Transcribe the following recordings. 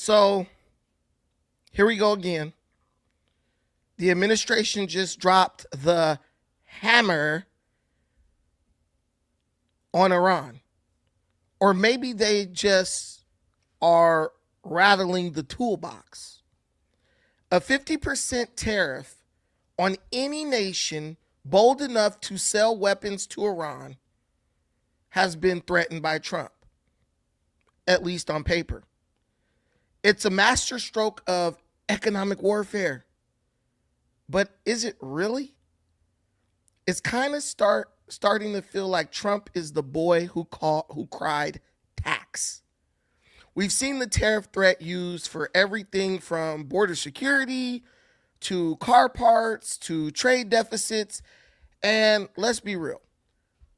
So here we go again. The administration just dropped the hammer on Iran. Or maybe they just are rattling the toolbox. A 50% tariff on any nation bold enough to sell weapons to Iran has been threatened by Trump, at least on paper. It's a masterstroke of economic warfare. But is it really? It's kind of starting to feel like Trump is the boy who cried tax. We've seen the tariff threat used for everything from border security to car parts to trade deficits. And let's be real.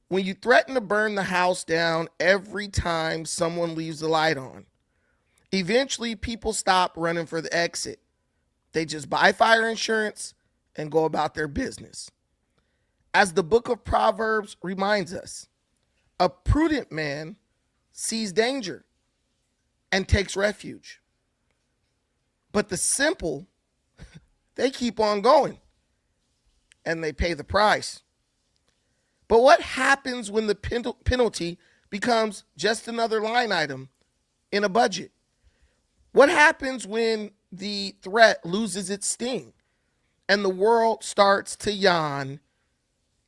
When you threaten to burn the house down every time someone leaves the light on, eventually people stop running for the exit. They just buy fire insurance and go about their business. As the book of Proverbs reminds us, a prudent man sees danger and takes refuge. But the simple, they keep on going and they pay the price. But what happens when the penalty becomes just another line item in a budget? What happens when the threat loses its sting and the world starts to yawn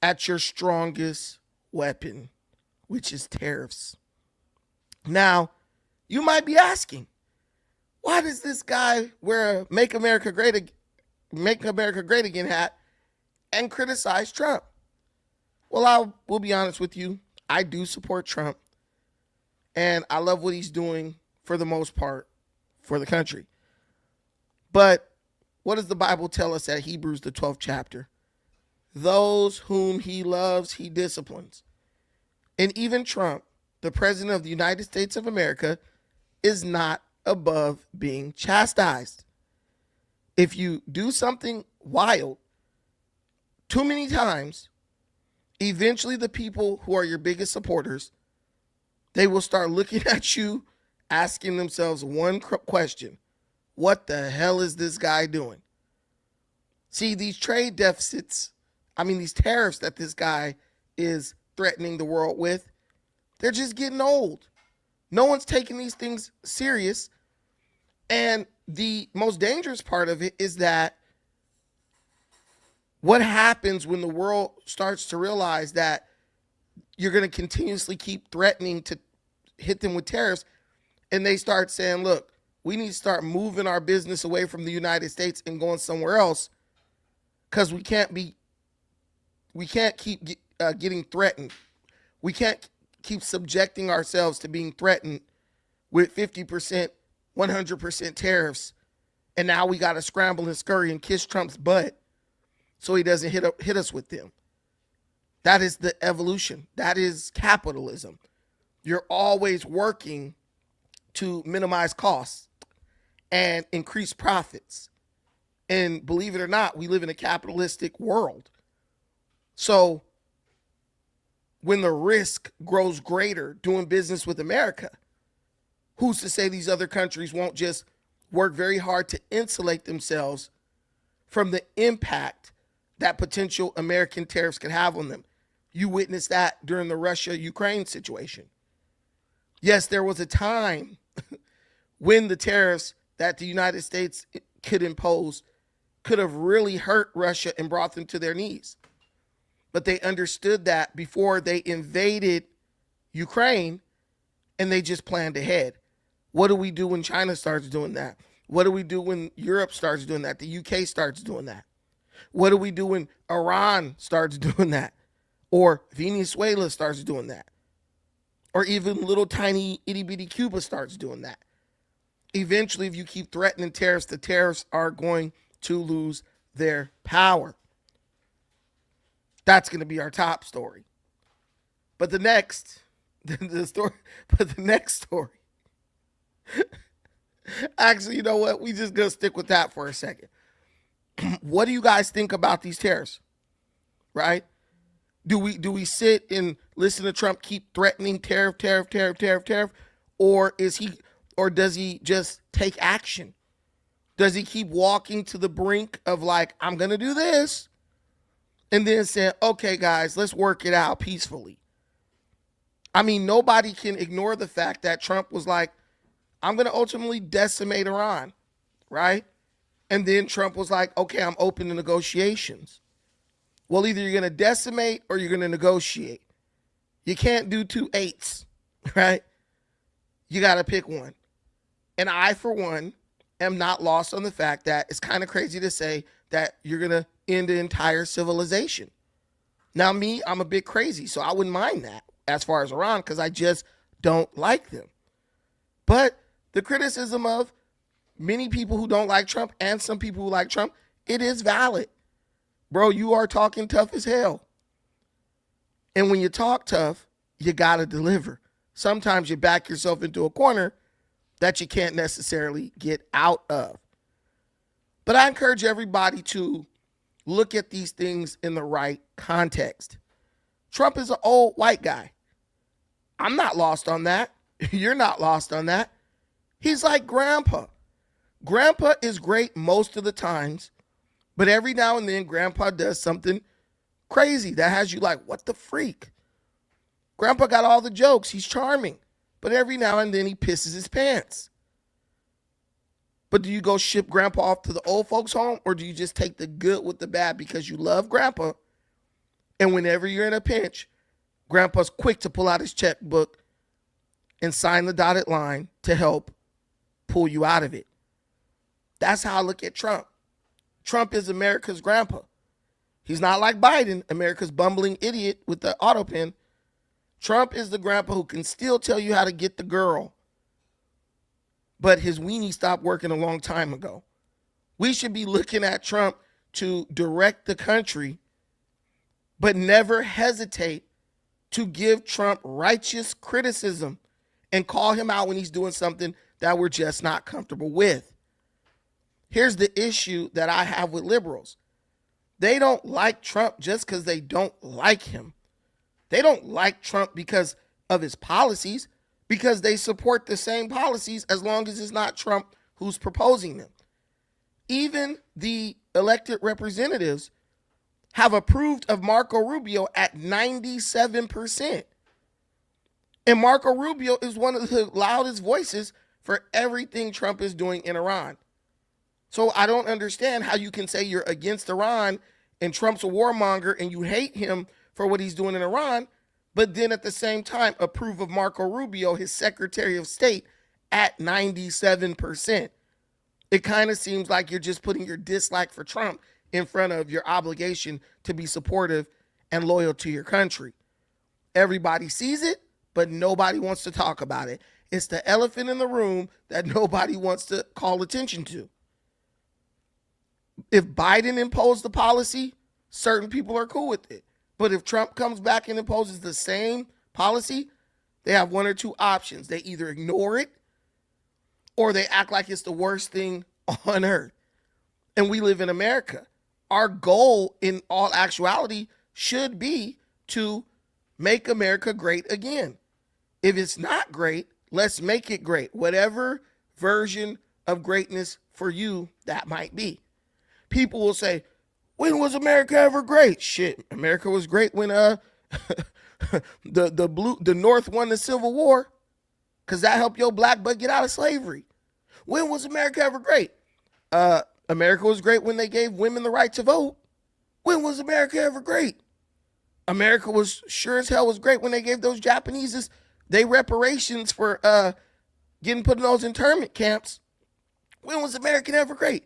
at your strongest weapon, which is tariffs? Now, you might be asking, why does this guy wear a Make America Great Again hat and criticize Trump? Well, I will be honest with you. I do support Trump, and I love what he's doing for the most part for the country. But what does the Bible tell us at Hebrews, the 12th chapter? Those whom he loves, he disciplines. And even Trump, the president of the United States of America, is not above being chastised. If you do something wild too many times, eventually the people who are your biggest supporters, they will start looking at you, asking themselves one question: what the hell is this guy doing? See, these trade deficits, these tariffs that this guy is threatening the world with, they're just getting old. No one's taking these things serious. And the most dangerous part of it is that what happens when the world starts to realize that you're going to continuously keep threatening to hit them with tariffs, and they start saying, look, we need to start moving our business away from the United States and going somewhere else, because we can't keep getting threatened. We can't keep subjecting ourselves to being threatened with 50%, 100% tariffs. And now we got to scramble and scurry and kiss Trump's butt so he doesn't hit us with them. That is the evolution. That is capitalism. You're always working to minimize costs and increase profits. And believe it or not, we live in a capitalistic world. So when the risk grows greater doing business with America, who's to say these other countries won't just work very hard to insulate themselves from the impact that potential American tariffs could have on them? You witnessed that during the Russia-Ukraine situation. Yes, there was a time when the tariffs that the United States could impose could have really hurt Russia and brought them to their knees. But they understood that before they invaded Ukraine, and they just planned ahead. What do we do when China starts doing that? What do we do when Europe starts doing that? The UK starts doing that? What do we do when Iran starts doing that? Or Venezuela starts doing that? Or even little tiny itty bitty Cuba starts doing that? Eventually, if you keep threatening tariffs, the tariffs are going to lose their power. That's going to be our top story. But the next story. Actually, you know what? We just going to stick with that for a second. What do you guys think about these tariffs? Right? Do we sit and listen to Trump keep threatening tariff? Or is he or does he just take action? Does he keep walking to the brink of like, I'm going to do this, and then say, okay, guys, let's work it out peacefully? I mean, nobody can ignore the fact that Trump was like, I'm going to ultimately decimate Iran, right? And then Trump was like, okay, I'm open to negotiations. Well, either you're going to decimate or you're going to negotiate. You can't do 2 8s, right? You got to pick one. And I, for one, am not lost on the fact that it's kind of crazy to say that you're going to end the entire civilization. Now, me, I'm a bit crazy, so I wouldn't mind that as far as Iran, because I just don't like them. But the criticism of many people who don't like Trump and some people who like Trump, it is valid. Bro, you are talking tough as hell. And when you talk tough, you got to deliver. Sometimes you back yourself into a corner that you can't necessarily get out of. But I encourage everybody to look at these things in the right context. Trump is an old white guy. I'm not lost on that. You're not lost on that. He's like grandpa. Grandpa is great most of the times, but every now and then grandpa does something crazy that has you like, what the freak? Grandpa got all the jokes. He's charming, but every now and then he pisses his pants. But do you go ship grandpa off to the old folks home, or do you just take the good with the bad because you love grandpa? And whenever you're in a pinch, grandpa's quick to pull out his checkbook and sign the dotted line to help pull you out of it. That's how I look at Trump. Trump is America's grandpa. He's not like Biden, America's bumbling idiot with the auto pen. Trump is the grandpa who can still tell you how to get the girl, but his weenie stopped working a long time ago. We should be looking at Trump to direct the country, but never hesitate to give Trump righteous criticism and call him out when he's doing something that we're just not comfortable with. Here's the issue that I have with liberals. They don't like Trump just because they don't like him. They don't like Trump because of his policies, because they support the same policies as long as it's not Trump who's proposing them. Even the elected representatives have approved of Marco Rubio at 97%. And Marco Rubio is one of the loudest voices for everything Trump is doing in Iran. So I don't understand how you can say you're against Iran and Trump's a warmonger and you hate him for what he's doing in Iran, but then at the same time approve of Marco Rubio, his Secretary of State, at 97%. It kind of seems like you're just putting your dislike for Trump in front of your obligation to be supportive and loyal to your country. Everybody sees it, but nobody wants to talk about it. It's the elephant in the room that nobody wants to call attention to. If Biden imposed the policy, certain people are cool with it. But if Trump comes back and imposes the same policy, they have one or two options. They either ignore it or they act like it's the worst thing on earth. And we live in America. Our goal in all actuality should be to make America great again. If it's not great, let's make it great. Whatever version of greatness for you that might be. People will say, when was America ever great? Shit, America was great when the North won the Civil War, because that helped your black butt get out of slavery. When was America ever great? America was great when they gave women the right to vote. When was America ever great? America was sure as hell was great when they gave those Japanese they reparations for getting put in those internment camps. When was America ever great?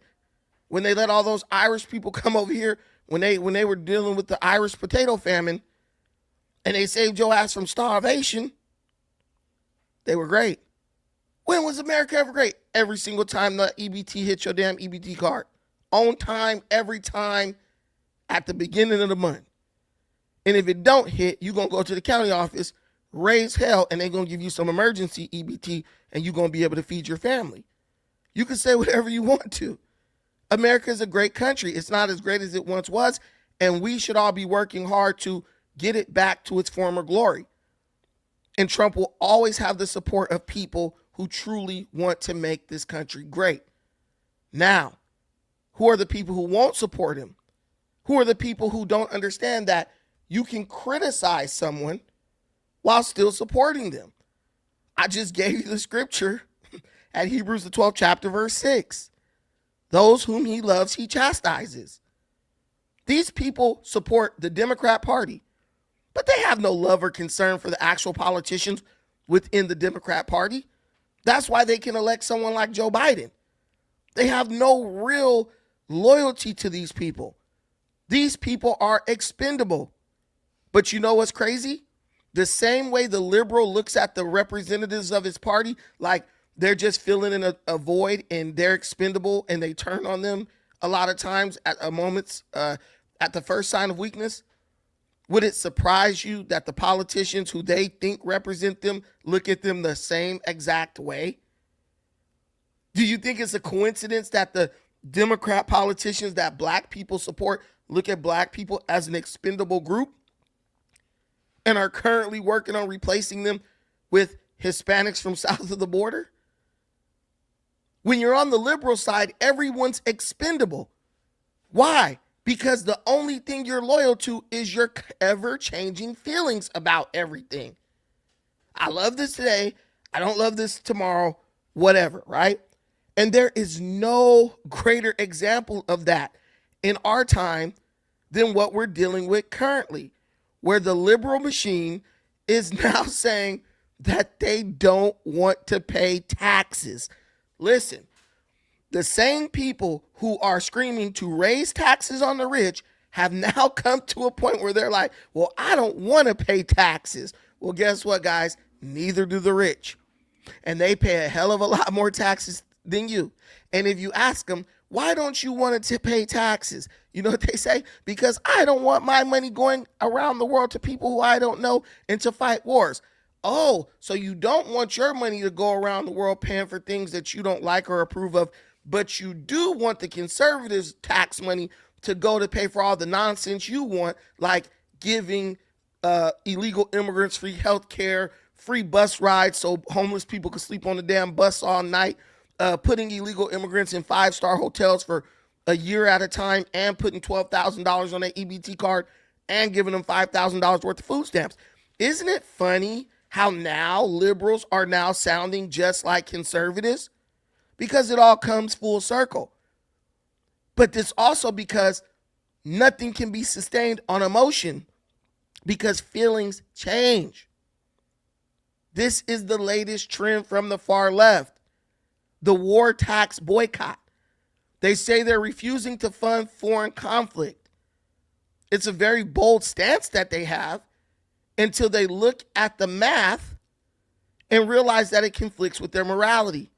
When they let all those Irish people come over here, when they were dealing with the Irish potato famine, and they saved your ass from starvation, they were great. When was America ever great? Every single time the EBT hit your damn EBT card. On time, every time, at the beginning of the month. And if it don't hit, you're going to go to the county office, raise hell, and they're going to give you some emergency EBT, and you're going to be able to feed your family. You can say whatever you want to. America is a great country. It's not as great as it once was, and we should all be working hard to get it back to its former glory. And Trump will always have the support of people who who truly want to make this country great. Now, who are the people who won't support him? Who are the people who don't understand that you can criticize someone while still supporting them? I just gave you the scripture at Hebrews the 12th chapter, verse 6. Those whom he loves, he chastises. These people support the Democrat Party, but they have no love or concern for the actual politicians within the Democrat Party. That's why they can elect someone like Joe Biden. They have no real loyalty to these people. These people are expendable. But you know what's crazy? The same way the liberal looks at the representatives of his party, like they're just filling in a void and they're expendable, and they turn on them a lot of times at a moment's, at the first sign of weakness. Would it surprise you that the politicians who they think represent them look at them the same exact way? Do you think it's a coincidence that the Democrat politicians that black people support look at black people as an expendable group and are currently working on replacing them with Hispanics from south of the border? When you're on the liberal side, everyone's expendable. Why? Because the only thing you're loyal to is your ever-changing feelings about everything. I love this today. I don't love this tomorrow, whatever, right? And there is no greater example of that in our time than what we're dealing with currently, where the liberal machine is now saying that they don't want to pay taxes. Listen, the same people who are screaming to raise taxes on the rich have now come to a point where they're like, well, I don't want to pay taxes. Well, guess what, guys? Neither do the rich. And they pay a hell of a lot more taxes than you. And if you ask them, why don't you want to pay taxes? You know what they say? Because I don't want my money going around the world to people who I don't know and to fight wars. Oh, so you don't want your money to go around the world paying for things that you don't like or approve of, but you do want the conservatives' tax money to go to pay for all the nonsense you want, like giving illegal immigrants free health care, free bus rides so homeless people could sleep on the damn bus all night, putting illegal immigrants in 5-star hotels for a year at a time, and putting $12,000 on their EBT card and giving them $5,000 worth of food stamps. Isn't it funny how now liberals are now sounding just like conservatives? Because it all comes full circle. But it's also because nothing can be sustained on emotion, because feelings change. This is the latest trend from the far left. The war tax boycott. They say they're refusing to fund foreign conflict. It's a very bold stance that they have until they look at the math and realize that it conflicts with their morality.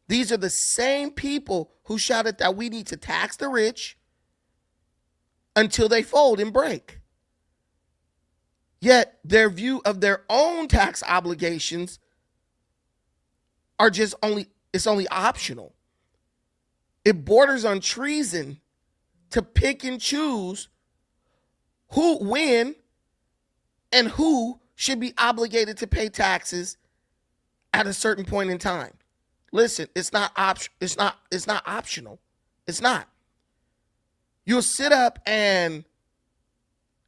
These are the same people who shouted that we need to tax the rich until they fold and break. Yet their view of their own tax obligations are just it's only optional. It borders on treason to pick and choose who, when, and who should be obligated to pay taxes at a certain point in time. Listen, it's not optional. It's not. You'll sit up and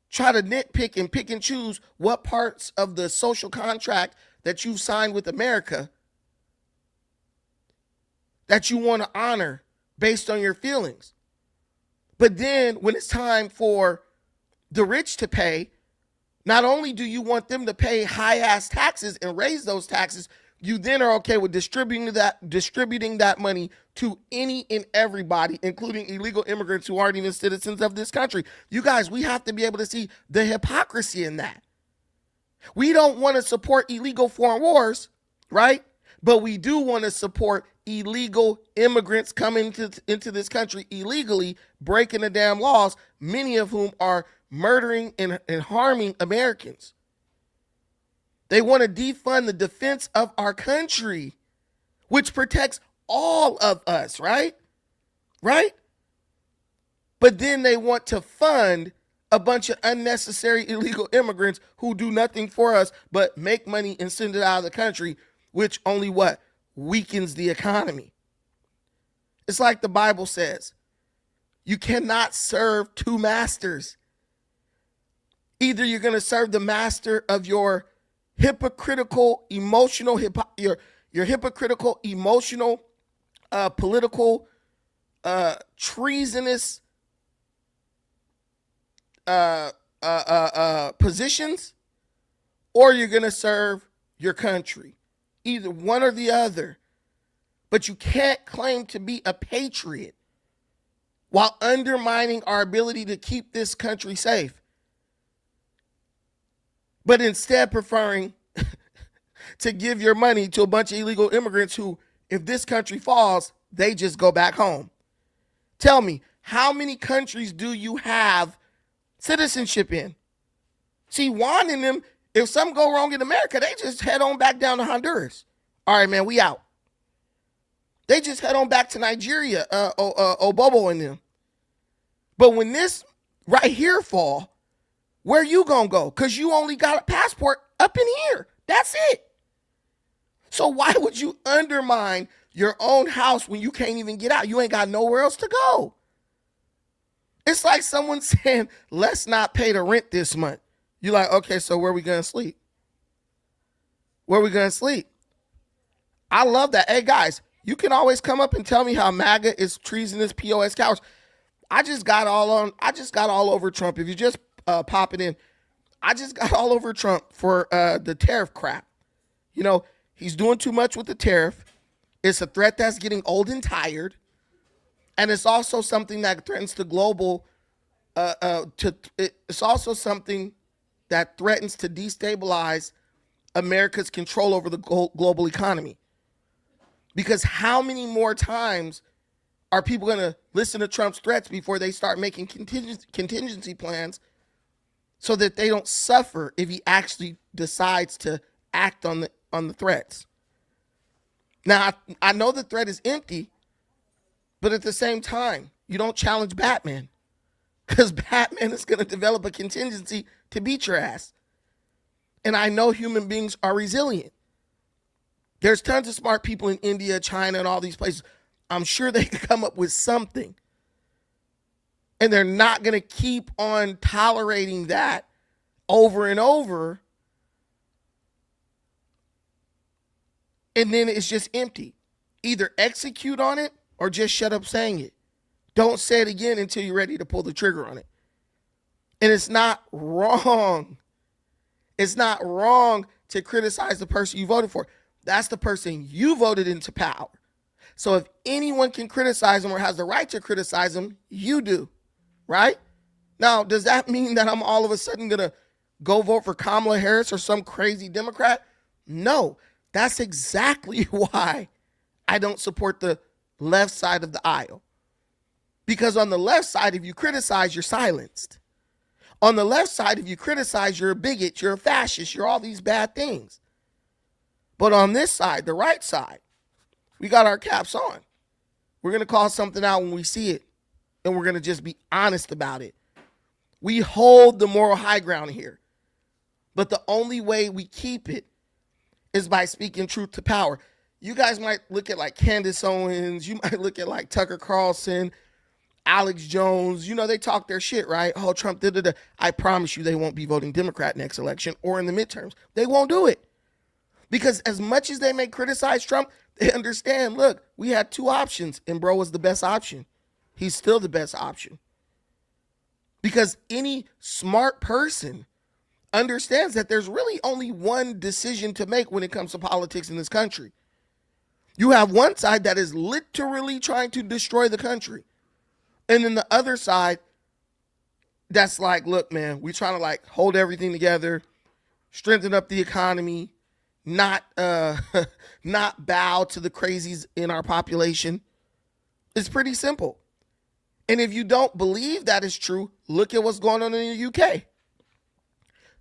try to nitpick and pick and choose what parts of the social contract that you've signed with America that you want to honor based on your feelings. But then when it's time for the rich to pay, not only do you want them to pay high-ass taxes and raise those taxes, you then are okay with distributing that money to any and everybody, including illegal immigrants who aren't even citizens of this country. You guys, we have to be able to see the hypocrisy in that. We don't want to support illegal foreign wars, right? But we do want to support illegal immigrants coming into this country illegally, breaking the damn laws, many of whom are murdering and harming Americans. They want to defund the defense of our country, which protects all of us, right? Right? But then they want to fund a bunch of unnecessary illegal immigrants who do nothing for us but make money and send it out of the country, which only weakens the economy. It's like the Bible says, you cannot serve two masters. Either you're going to serve the master of your hypocritical, emotional, your hypocritical, emotional, political, treasonous positions, or you're going to serve your country. Either one or the other. But you can't claim to be a patriot while undermining our ability to keep this country safe, but instead preferring to give your money to a bunch of illegal immigrants who, if this country falls, they just go back home. Tell me, how many countries do you have citizenship in? See, Juan and them, if something go wrong in America, they just head on back down to Honduras. All right, man, we out. They just head on back to Nigeria, Obobo and them. But when this right here fall, where you gonna go? Because you only got a passport up in here. That's it. So why would you undermine your own house when you can't even get out? You ain't got nowhere else to go. It's like someone saying, let's not pay the rent this month. You're like, okay, so where are we gonna sleep? Where are we gonna sleep? I love that. Hey, guys, you can always come up and tell me how MAGA is treasonous, POS cowards. I just got all over Trump. If you just pop it in, I just got all over Trump for the tariff crap. You know, he's doing too much with the tariff. It's a threat that's getting old and tired. And it's also something that threatens the global, it's also something that threatens to destabilize America's control over the global economy. Because how many more times are people going to listen to Trump's threats before they start making contingency plans so that they don't suffer if he actually decides to act on the threats? Now, I know the threat is empty, but at the same time, you don't challenge Batman, because Batman is going to develop a contingency to beat your ass. And I know human beings are resilient. There's tons of smart people in India, China, and all these places. I'm sure they can come up with something. And they're not going to keep on tolerating that over and over. And then it's just empty. Either execute on it or just shut up saying it. Don't say it again until you're ready to pull the trigger on it. And it's not wrong. It's not wrong to criticize the person you voted for. That's the person you voted into power. So if anyone can criticize them or has the right to criticize them, you do, right? Now, does that mean that I'm all of a sudden going to go vote for Kamala Harris or some crazy Democrat? No, that's exactly why I don't support the left side of the aisle. Because on the left side, if you criticize, you're silenced. On the left side, if you criticize, you're a bigot, you're a fascist, you're all these bad things. But on this side, the right side, we got our caps on. We're going to call something out when we see it, and we're going to just be honest about it. We hold the moral high ground here. But the only way we keep it is by speaking truth to power. You guys might look at like Candace Owens. You might look at like Tucker Carlson, Alex Jones. You know, they talk their shit, right? Oh, Trump did it. I promise you they won't be voting Democrat next election or in the midterms. They won't do it. Because as much as they may criticize Trump, they understand, look, we had two options, and bro was the best option. He's still the best option. Because any smart person understands that there's really only one decision to make when it comes to politics in this country. You have one side that is literally trying to destroy the country. And then the other side that's like, look, man, we're trying to like hold everything together, strengthen up the economy, not bow to the crazies in our population. It's pretty simple. And if you don't believe that is true, look at what's going on in the UK.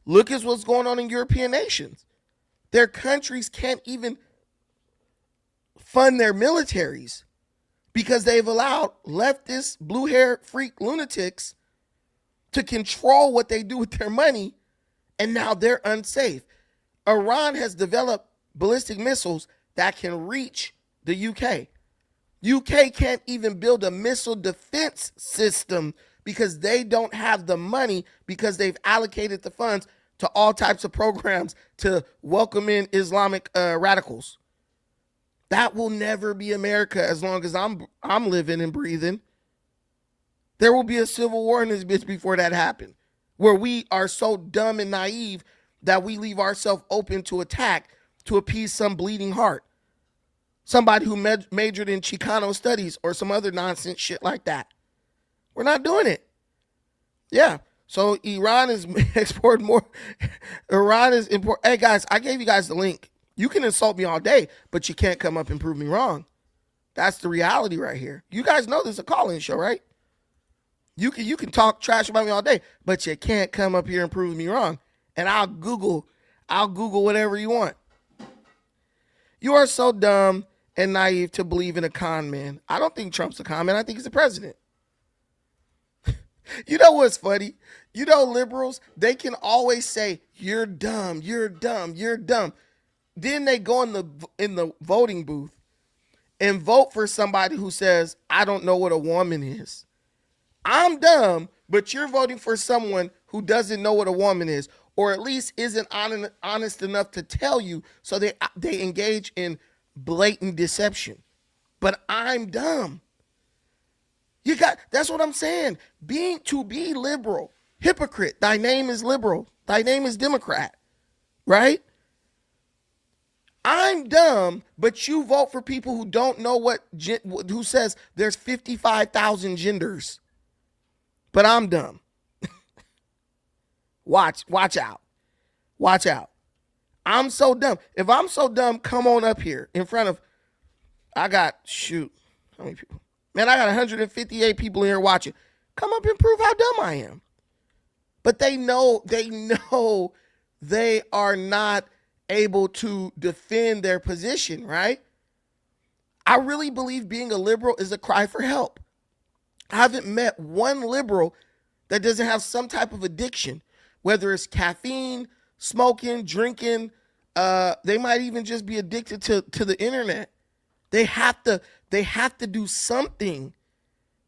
Look at what's going on in European nations. Their countries can't even fund their militaries because they've allowed leftist, blue-haired freak lunatics to control what they do with their money, and now they're unsafe. Iran has developed ballistic missiles that can reach the UK. UK can't even build a missile defense system because they don't have the money, because they've allocated the funds to all types of programs to welcome in Islamic radicals. That will never be America as long as I'm living and breathing. There will be a civil war in this bitch before that happens, where we are so dumb and naive that we leave ourselves open to attack to appease some bleeding heart. Somebody who majored in Chicano studies or some other nonsense shit like that. We're not doing it. Yeah. So Iran is exporting more. Iran is import. Hey guys, I gave you guys the link. You can insult me all day, but you can't come up and prove me wrong. That's the reality right here. You guys know this is a call-in show, right? You can talk trash about me all day, but you can't come up here and prove me wrong. And I'll Google whatever you want. You are so dumb and naive to believe in a con man. I don't think Trump's a con man. I think he's the president. You know what's funny? You know, liberals, they can always say, you're dumb, you're dumb, you're dumb. Then they go in the voting booth and vote for somebody who says, I don't know what a woman is. I'm dumb, but you're voting for someone who doesn't know what a woman is, or at least isn't honest enough to tell you, so they engage in blatant deception. But I'm dumb. That's what I'm saying. To be liberal, hypocrite. Thy name is liberal. Thy name is Democrat, right? I'm dumb, but you vote for people who don't know who says there's 55,000 genders. But I'm dumb. Watch out. Watch out. I'm so dumb. If I'm so dumb, come on up here in front of, how many people? Man, I got 158 people in here watching. Come up and prove how dumb I am. But they know they are not able to defend their position, right? I really believe being a liberal is a cry for help. I haven't met one liberal that doesn't have some type of addiction, whether it's caffeine, smoking, drinking. They might even just be addicted to the internet. They have to do something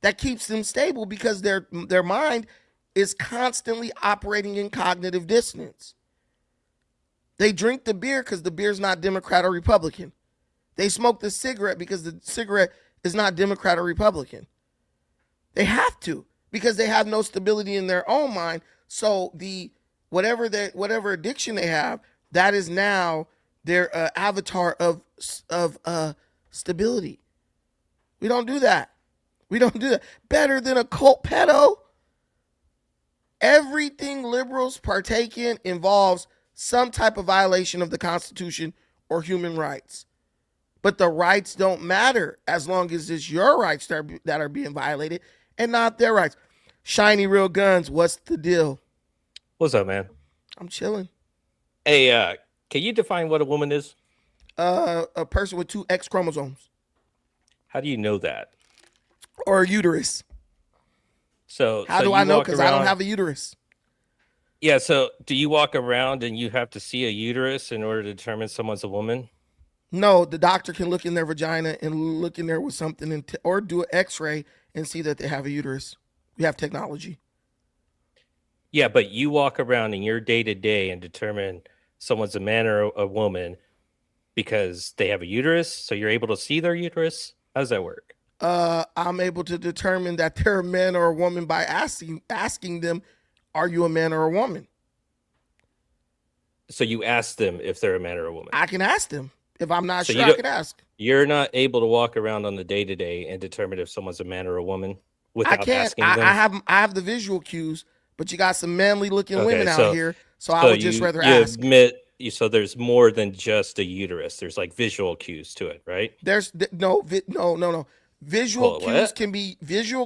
that keeps them stable, because their mind is constantly operating in cognitive dissonance. They drink the beer because the beer's not Democrat or Republican. They smoke the cigarette because the cigarette is not Democrat or Republican. They have to, because they have no stability in their own mind. So whatever addiction they have, that is now their avatar of stability. We don't do that. We don't do that. Better than a cult pedo. Everything liberals partake in involves some type of violation of the Constitution or human rights. But the rights don't matter as long as it's your rights that are being violated and not their rights. Shiny Real Guns, what's the deal? What's up, man? I'm chilling. Hey, can you define what a woman is? A person with 2 X chromosomes. How do you know that? Or a uterus. So how do I know? Because I don't have a uterus. Yeah, so do you walk around and you have to see a uterus in order to determine someone's a woman? No, the doctor can look in their vagina and look in there with something or do an x-ray and see that they have a uterus. We have technology. Yeah, but you walk around in your day-to-day and determine someone's a man or a woman because they have a uterus, so you're able to see their uterus? How does that work? I'm able to determine that they're a man or a woman by asking them, are you a man or a woman? So you ask them if they're a man or a woman? I can ask them. If I'm not sure, I can ask. You're not able to walk around on the day-to-day and determine if someone's a man or a woman without asking them? I have the visual cues, but you got some manly-looking women out here, so I would just rather ask. So there's more than just a uterus. There's like visual cues to it, right? There's no. Visual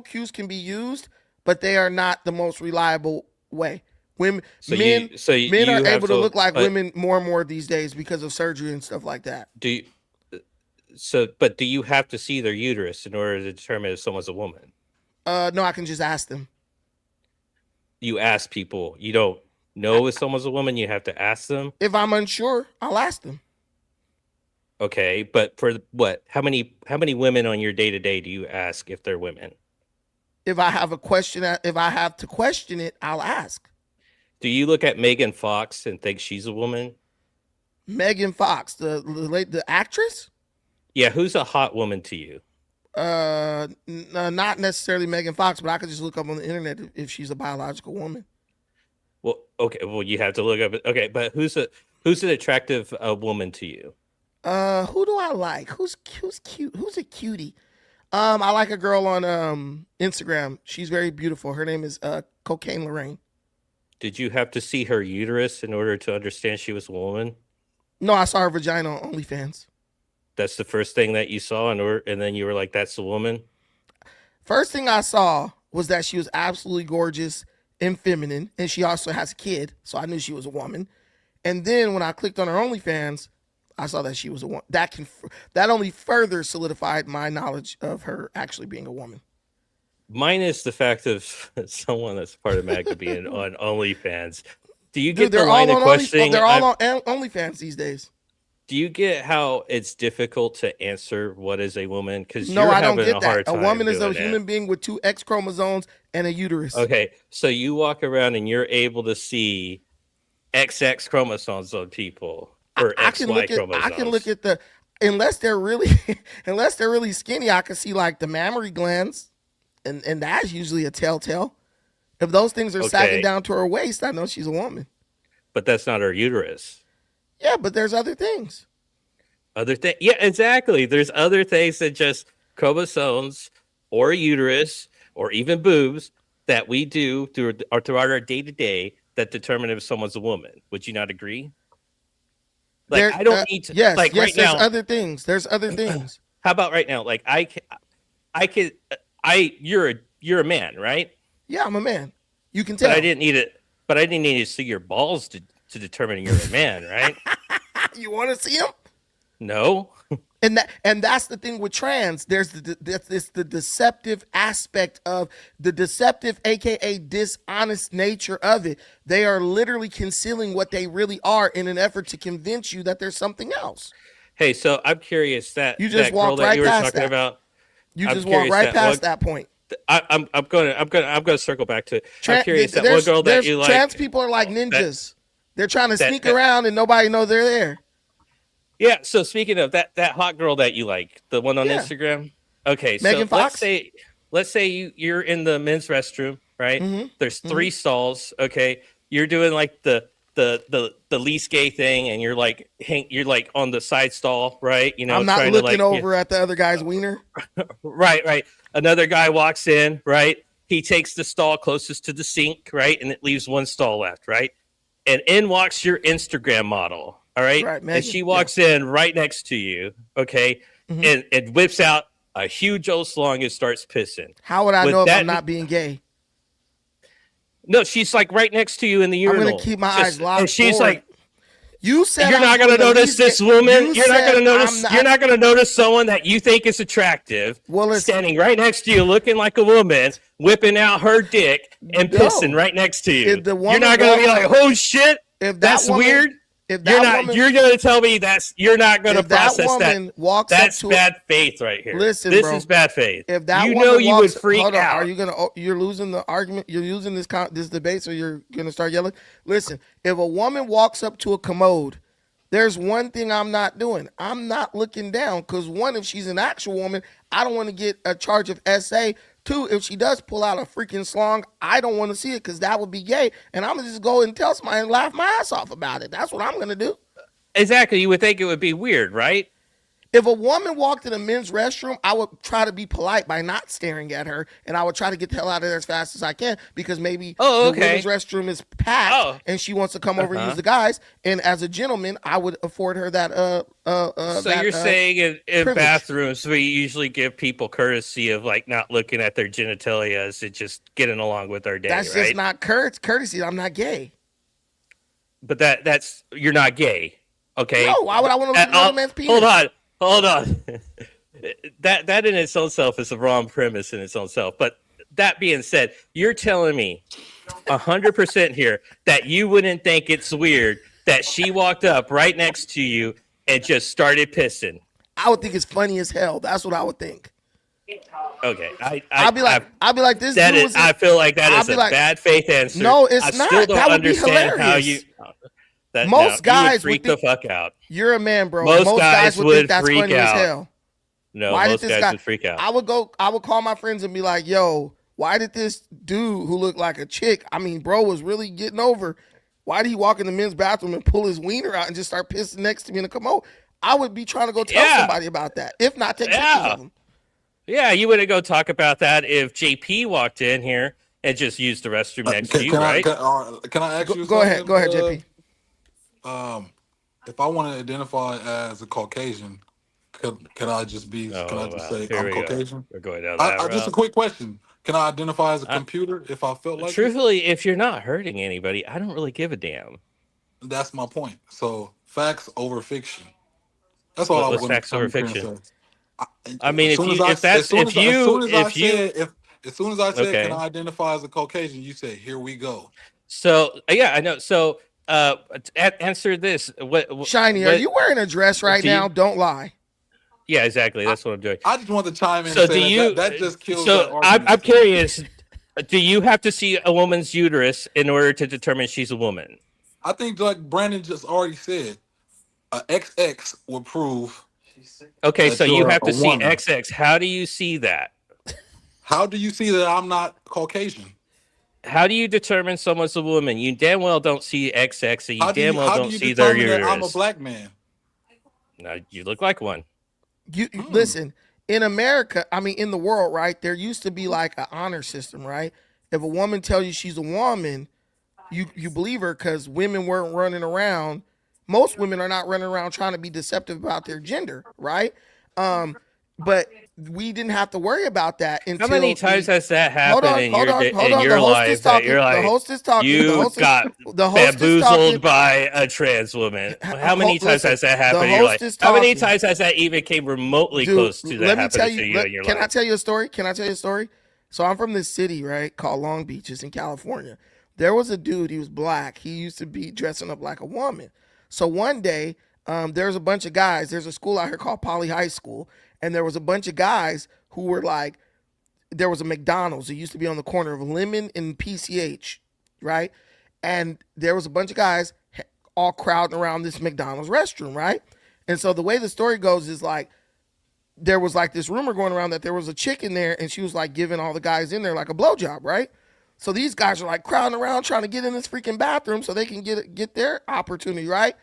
cues can be used, but they are not the most reliable way. Men are able to look like women more and more these days because of surgery and stuff like that. But do you have to see their uterus in order to determine if someone's a woman? No, I can just ask them. You ask people. You don't know if someone's a woman. You have to ask them. If I'm unsure, I'll ask them. Okay, but for what? How many women on your day to day do you ask if they're women? If I have a question, if I have to question it, I'll ask. Do you look at Megan Fox and think she's a woman? Megan Fox, the actress. Yeah, who's a hot woman to you? Not necessarily Megan Fox, but I could just look up on the internet if she's a biological woman. Well, okay, well you have to look up. Okay, but who's an attractive woman to you? Who do I like? Who's cute? Who's a cutie? I like a girl on Instagram. She's very beautiful. Her name is Cocaine Lorraine. Did you have to see her uterus in order to understand she was a woman? No, I saw her vagina on OnlyFans. That's the first thing that you saw, and then you were like, "That's a woman." First thing I saw was that she was absolutely gorgeous and feminine, and she also has a kid, so I knew she was a woman. And then when I clicked on her OnlyFans, I saw that she was a woman. That only further solidified my knowledge of her actually being a woman. Minus the fact of someone that's part of MAGA being on OnlyFans. Do you get Dude, the line of questioning? They're all on OnlyFans these days. Do you get how it's difficult to answer what is a woman? Because No, you're I don't having get a hard that. A time woman is a doing that. human being with two X chromosomes and a uterus. Okay, so you walk around and you're able to see XX chromosomes on people or XY chromosomes. I can look at the unless they're really skinny, I can see like the mammary glands, and that's usually a telltale. If those things are sagging down to her waist, I know she's a woman. But that's not her uterus. Yeah, but there's other things. Yeah, exactly. There's other things than just chromosomes or uterus or even boobs that we do throughout our day to day that determine if someone's a woman. Would you not agree? Like I don't need to. Yes, like yes. right There's now, other things. There's other things. How about right now? Like you're a man, right? Yeah, I'm a man. You can tell. But I didn't need to see your balls to determine you're a man, right? You want to see them? No. And that's the thing with trans. There's the deceptive aspect of the deceptive, aka dishonest nature of it. They are literally concealing what they really are in an effort to convince you that there's something else. Hey, so I'm curious that you just that walked girl right that you were past talking that. about. You just walked right past that point. I'm gonna circle back to. I'm curious that one girl that you like. Trans people are like ninjas. They're trying to sneak around and nobody knows they're there. Yeah. So speaking of that hot girl that you like, the one on Instagram. Okay. Megan so Fox? let's say you're in the men's restroom, right? Mm-hmm. There's 3 stalls. Okay. You're doing like the least gay thing, and you're like on the side stall, right? You know, I'm not trying looking to over at the other guy's wiener. Right. Another guy walks in, right? He takes the stall closest to the sink, right? And it leaves one stall left, right? And in walks your Instagram model, all right? And she walks in right next to you, okay? Mm-hmm. And whips out a huge old slong and starts pissing. How would I know if I'm not being gay? No, she's like right next to you in the urinal. I'm going to keep my eyes locked. And she's like, you said you're not going to notice this woman. You're not going to notice. You're not going to notice someone that you think is attractive standing right next to you, looking like a woman, whipping out her dick and pissing right next to you. You're not going to be like, "Oh shit, that's weird." If you're going to tell me you're not going to process that. That's bad faith right here. Listen, this is bad faith. If that you would freak out. Are you you're losing the argument? You're using this debate, so you're gonna start yelling. Listen, if a woman walks up to a commode, there's one thing I'm not doing. I'm not looking down because one, if she's an actual woman, I don't want to get a charge of SA. 2, if she does pull out a freaking slong, I don't want to see it because that would be gay. And I'm going to just go and tell somebody and laugh my ass off about it. That's what I'm going to do. Exactly. You would think it would be weird, right? If a woman walked in a men's restroom, I would try to be polite by not staring at her, and I would try to get the hell out of there as fast as I can because maybe the women's restroom is packed and she wants to come over and use the guys. And as a gentleman, I would afford her that. So you're saying in bathrooms we usually give people courtesy of like not looking at their genitalia and just getting along with our day. That's right? just not courtesy. I'm not gay. But that's you're not gay. Okay. No, why would I want to look at another man's penis? Hold on. that in its own self is a wrong premise in its own self. But that being said, you're telling me 100% here that you wouldn't think it's weird that she walked up right next to you and just started pissing. I would think it's funny as hell. That's what I would think. Okay, I'll be like, this that dude is. I feel like that is a like, bad faith answer. No, it's I not. still don't That would be understand how hilarious. you. Most guys you would freak the fuck out. You're a man, bro. Most guys would think that's freak funny out. as hell. No, Why most did this guys guy would freak out. I would call my friends and be like, yo, why did this dude who looked like a chick, I mean, bro was really getting over, why did he walk in the men's bathroom and pull his wiener out and just start pissing next to me in the commode? I would be trying to go tell somebody about that, if not take pictures of him. Yeah, you wouldn't go talk about that if JP walked in here and just used the restroom next to you, right? Can I ask you Go ahead, JP. If I want to identify as a Caucasian, can I just say I'm Caucasian? We're going down that route. Just a quick question. Can I identify as a computer if I felt like truthfully, if you're not hurting anybody, I don't really give a damn. That's my point. So facts over fiction. That's all I want. Facts over fiction. I mean, as soon as I said, can I identify as a Caucasian, you say, here we go. So yeah, I know. So answer this. Shiny, are you wearing a dress right now? Don't lie. Yeah, exactly. That's what I'm doing. I just want to chime in. So and say that just kills. So I'm curious. Do you have to see a woman's uterus in order to determine she's a woman? I think, like Brandon just already said, XX will prove. Okay, so you have to see XX. How do you see that? How do you see that I'm not Caucasian? How do you determine someone's a woman? You damn well don't see XX, and you damn well don't see their uterus. That I'm a black man. No, you look like one. You listen, in America, I mean in the world, right? There used to be like an honor system, right? If a woman tells you she's a woman, you believe her because women weren't running around. Most women are not running around trying to be deceptive about their gender, right? But we didn't have to worry about that until. How many times has that happened in your life? You're like, the host is talking. You got bamboozled by a trans woman. How many times has that happened? You're like, how many times has that even came remotely close to that happening to you in your life? Can I tell you a story? So I'm from this city, right, called Long Beach. It's in California. There was a dude. He was black. He used to be dressing up like a woman. So one day, there's a bunch of guys. There's a school out here called Poly High School. And there was a bunch of guys who were like, there was a McDonald's. It used to be on the corner of Lemon and PCH, right? And there was a bunch of guys all crowding around this McDonald's restroom, right? And so the way the story goes is like, there was like this rumor going around that there was a chick in there and she was like giving all the guys in there like a blowjob, right? So these guys are like crowding around trying to get in this freaking bathroom so they can get their opportunity, right?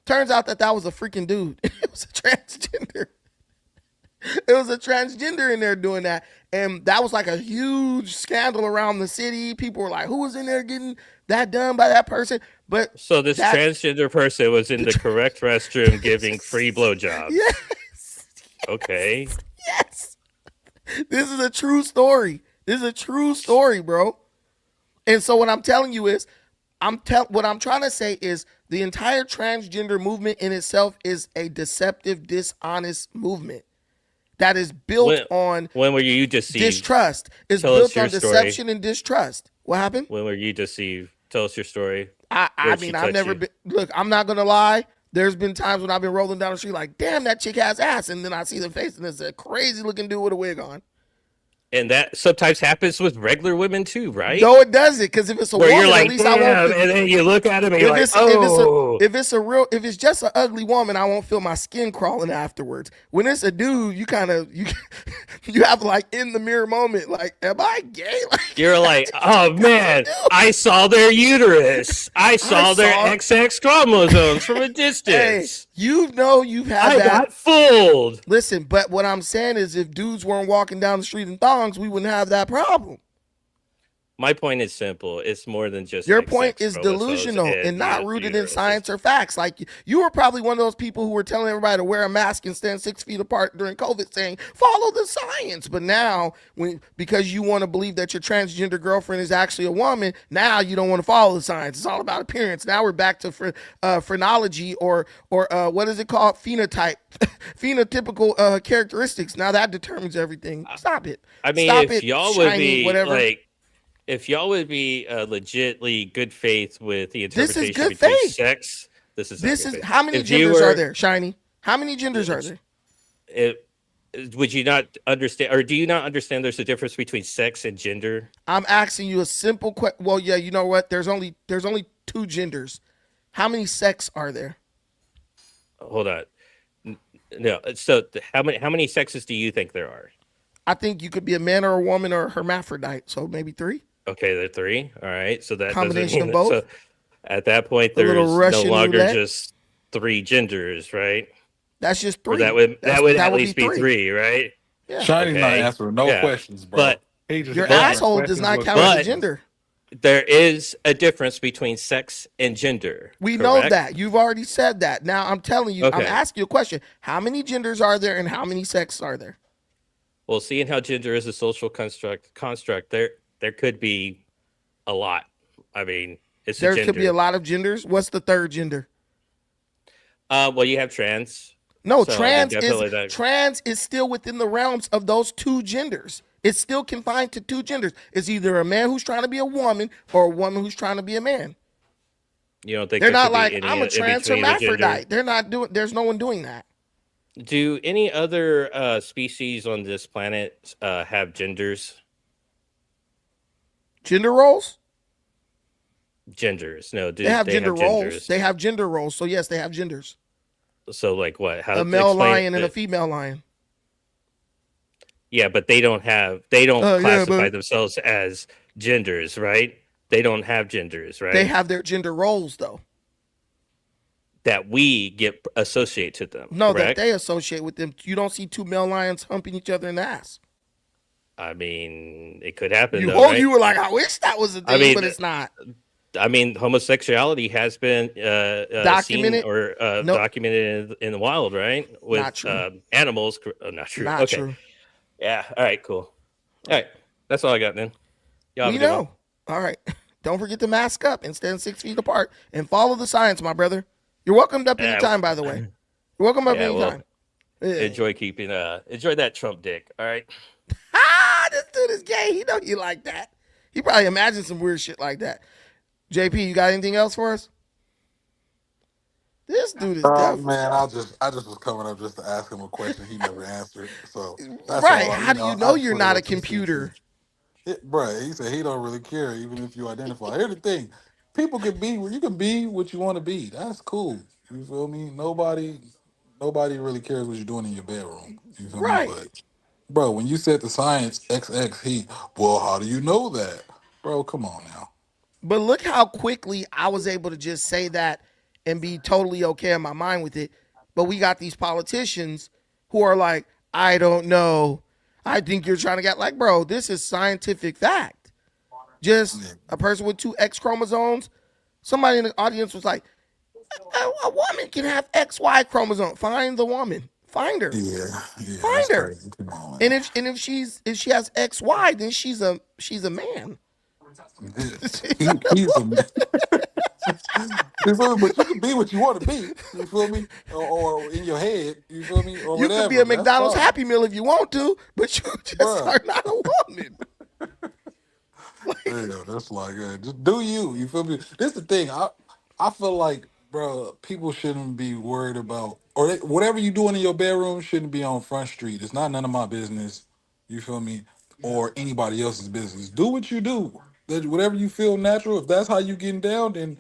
Turns out that was a freaking dude. It was a transgender. It was a transgender in there doing that. And that was like a huge scandal around the city. People were like, who was in there getting that done by that person? But so this transgender person was in the correct restroom giving free blowjobs. Yes. Okay. Yes. This is a true story. Bro. And so what I'm telling you is, what I'm trying to say is the entire transgender movement in itself is a deceptive, dishonest movement. That is built on when were you deceived? Distrust. It's built on deception and distrust. What happened? When were you deceived? Tell us your story. I mean, I've never been. Look, I'm not gonna lie. There's been times when I've been rolling down the street like, damn, that chick has ass, and then I see the face, and it's a crazy looking dude with a wig on. And that sometimes happens with regular women too, right? No, it doesn't. Because if it's a woman, you're like, at least I won't. And then you look at him and you're like, oh. If it's just an ugly woman, I won't feel my skin crawling afterwards. When it's a dude, you you have like in the mirror moment, like, am I gay? Like, you're like, oh man, I saw their uterus. I saw their XX chromosomes from a distance. Hey, you've had that. I got fooled. Listen, but what I'm saying is, if dudes weren't walking down the street in thongs, we wouldn't have that problem. My point is simple. It's more than just your point is delusional and not rooted in science or facts. Like you were probably one of those people who were telling everybody to wear a mask and stand 6 feet apart during COVID, saying follow the science. But now, because you want to believe that your transgender girlfriend is actually a woman, now you don't want to follow the science. It's all about appearance. Now we're back to phrenology or what is it called? Phenotypical characteristics. Now that determines everything. Stop it. I mean, if y'all would be like. If y'all would be legitly good faith with the interpretation between sex, This is how many genders are there, Shiny? How many genders are there? Would you not understand, or do you not understand there's a difference between sex and gender? I'm asking you a simple question. Well, yeah, you know what? There's only two genders. How many sex are there? Hold on. No. So how many sexes do you think there are? I think you could be a man or a woman or a hermaphrodite. So maybe 3. Okay, there are 3. All right. So that Combination doesn't of both. So at that point, A little there's no Russian longer roulette. just 3 genders, right? That's just 3. Or that would at least be 3, right? Yeah. Shiny's not Okay. answering no Yeah. questions, bro. But Your asshole does not count as a gender. there is a difference between sex and gender. We correct? know that. You've already said that. Now I'm telling you, I'm Okay. asking you a question. How many genders are there and how many sexes are there? Well, seeing how gender is a social construct, there could be a lot. I mean, it's There a gender. could be a lot of genders. What's the third gender? Well, you have trans. No, So, trans definitely that- trans is still within the realms of those 2 genders. It's still confined to 2 genders. It's either a man who's trying to be a woman or a woman who's trying to be a man. You don't think They're there not could be like any I'm a in trans between the gender? hermaphrodite. They're not doing. There's no one doing that. Do any other species on this planet have genders? Gender roles? Genders? No, do They have gender roles. genders? They have gender roles. So yes, they have genders. So like what? How A male explain lion and it? a female lion. Yeah, but they don't yeah, classify but- themselves as genders, right? They don't have genders, right? They have their gender roles though. that we get associate to them. No, correct? that they associate with them. You don't see 2 male lions humping each other in the ass. I mean, it could happen. You though, right? you were like, I wish that was a thing, mean, but it's not. I mean, homosexuality has been Documented? seen or Nope. documented in the wild, right? With Not true. animals. Not true. Not okay. true. Yeah. All right. Cool. All right. That's all I got then. Y'all have We a good one. know. All right. Don't forget to mask up and stand 6 feet apart and follow the science, my brother. You're welcomed up Yeah. anytime, by the way. You're welcome up Yeah, well, anytime. Yeah. Enjoy that Trump dick. All right. This dude is gay. He know you like that. He probably imagined some weird shit like that. JP, you got anything else for us? This dude is definitely man, I just was coming up just to ask him a question he never answered. So that's right. all. How do you know you're not a computer? Bruh, he said he don't really care, even if you identify. Here's the thing: people can be you can be what you want to be. That's cool. You feel me? Nobody really cares what you're doing in your bedroom. You feel Right. me? But bro, when you said the science XX, well, how do you know that, bro? Come on now. But look how quickly I was able to just say that and be totally okay in my mind with it. But we got these politicians who are like, I don't know. I think you're trying to get like, bro, this is scientific fact. Just a person with 2 X chromosomes. Somebody in the audience was like, a woman can have XY chromosome. Find the woman. Find her. Yeah, Find that's her. crazy. Come on, And if she has XY, then she's a man. He's a man. You feel me? But you can be what you want to be. You feel me? Or in your head. You feel me? Or You whatever. could be a That's McDonald's fine. Happy Meal if you want to, but you just Bruh. are not a woman. Yeah, that's like just do you. You feel me? This is the thing. I feel like, bro, people shouldn't be worried about whatever you doing in your bedroom shouldn't be on Front Street. It's not none of my business. You feel me? Or anybody else's business. Do what you do. Whatever you feel natural. If that's how you getting down, then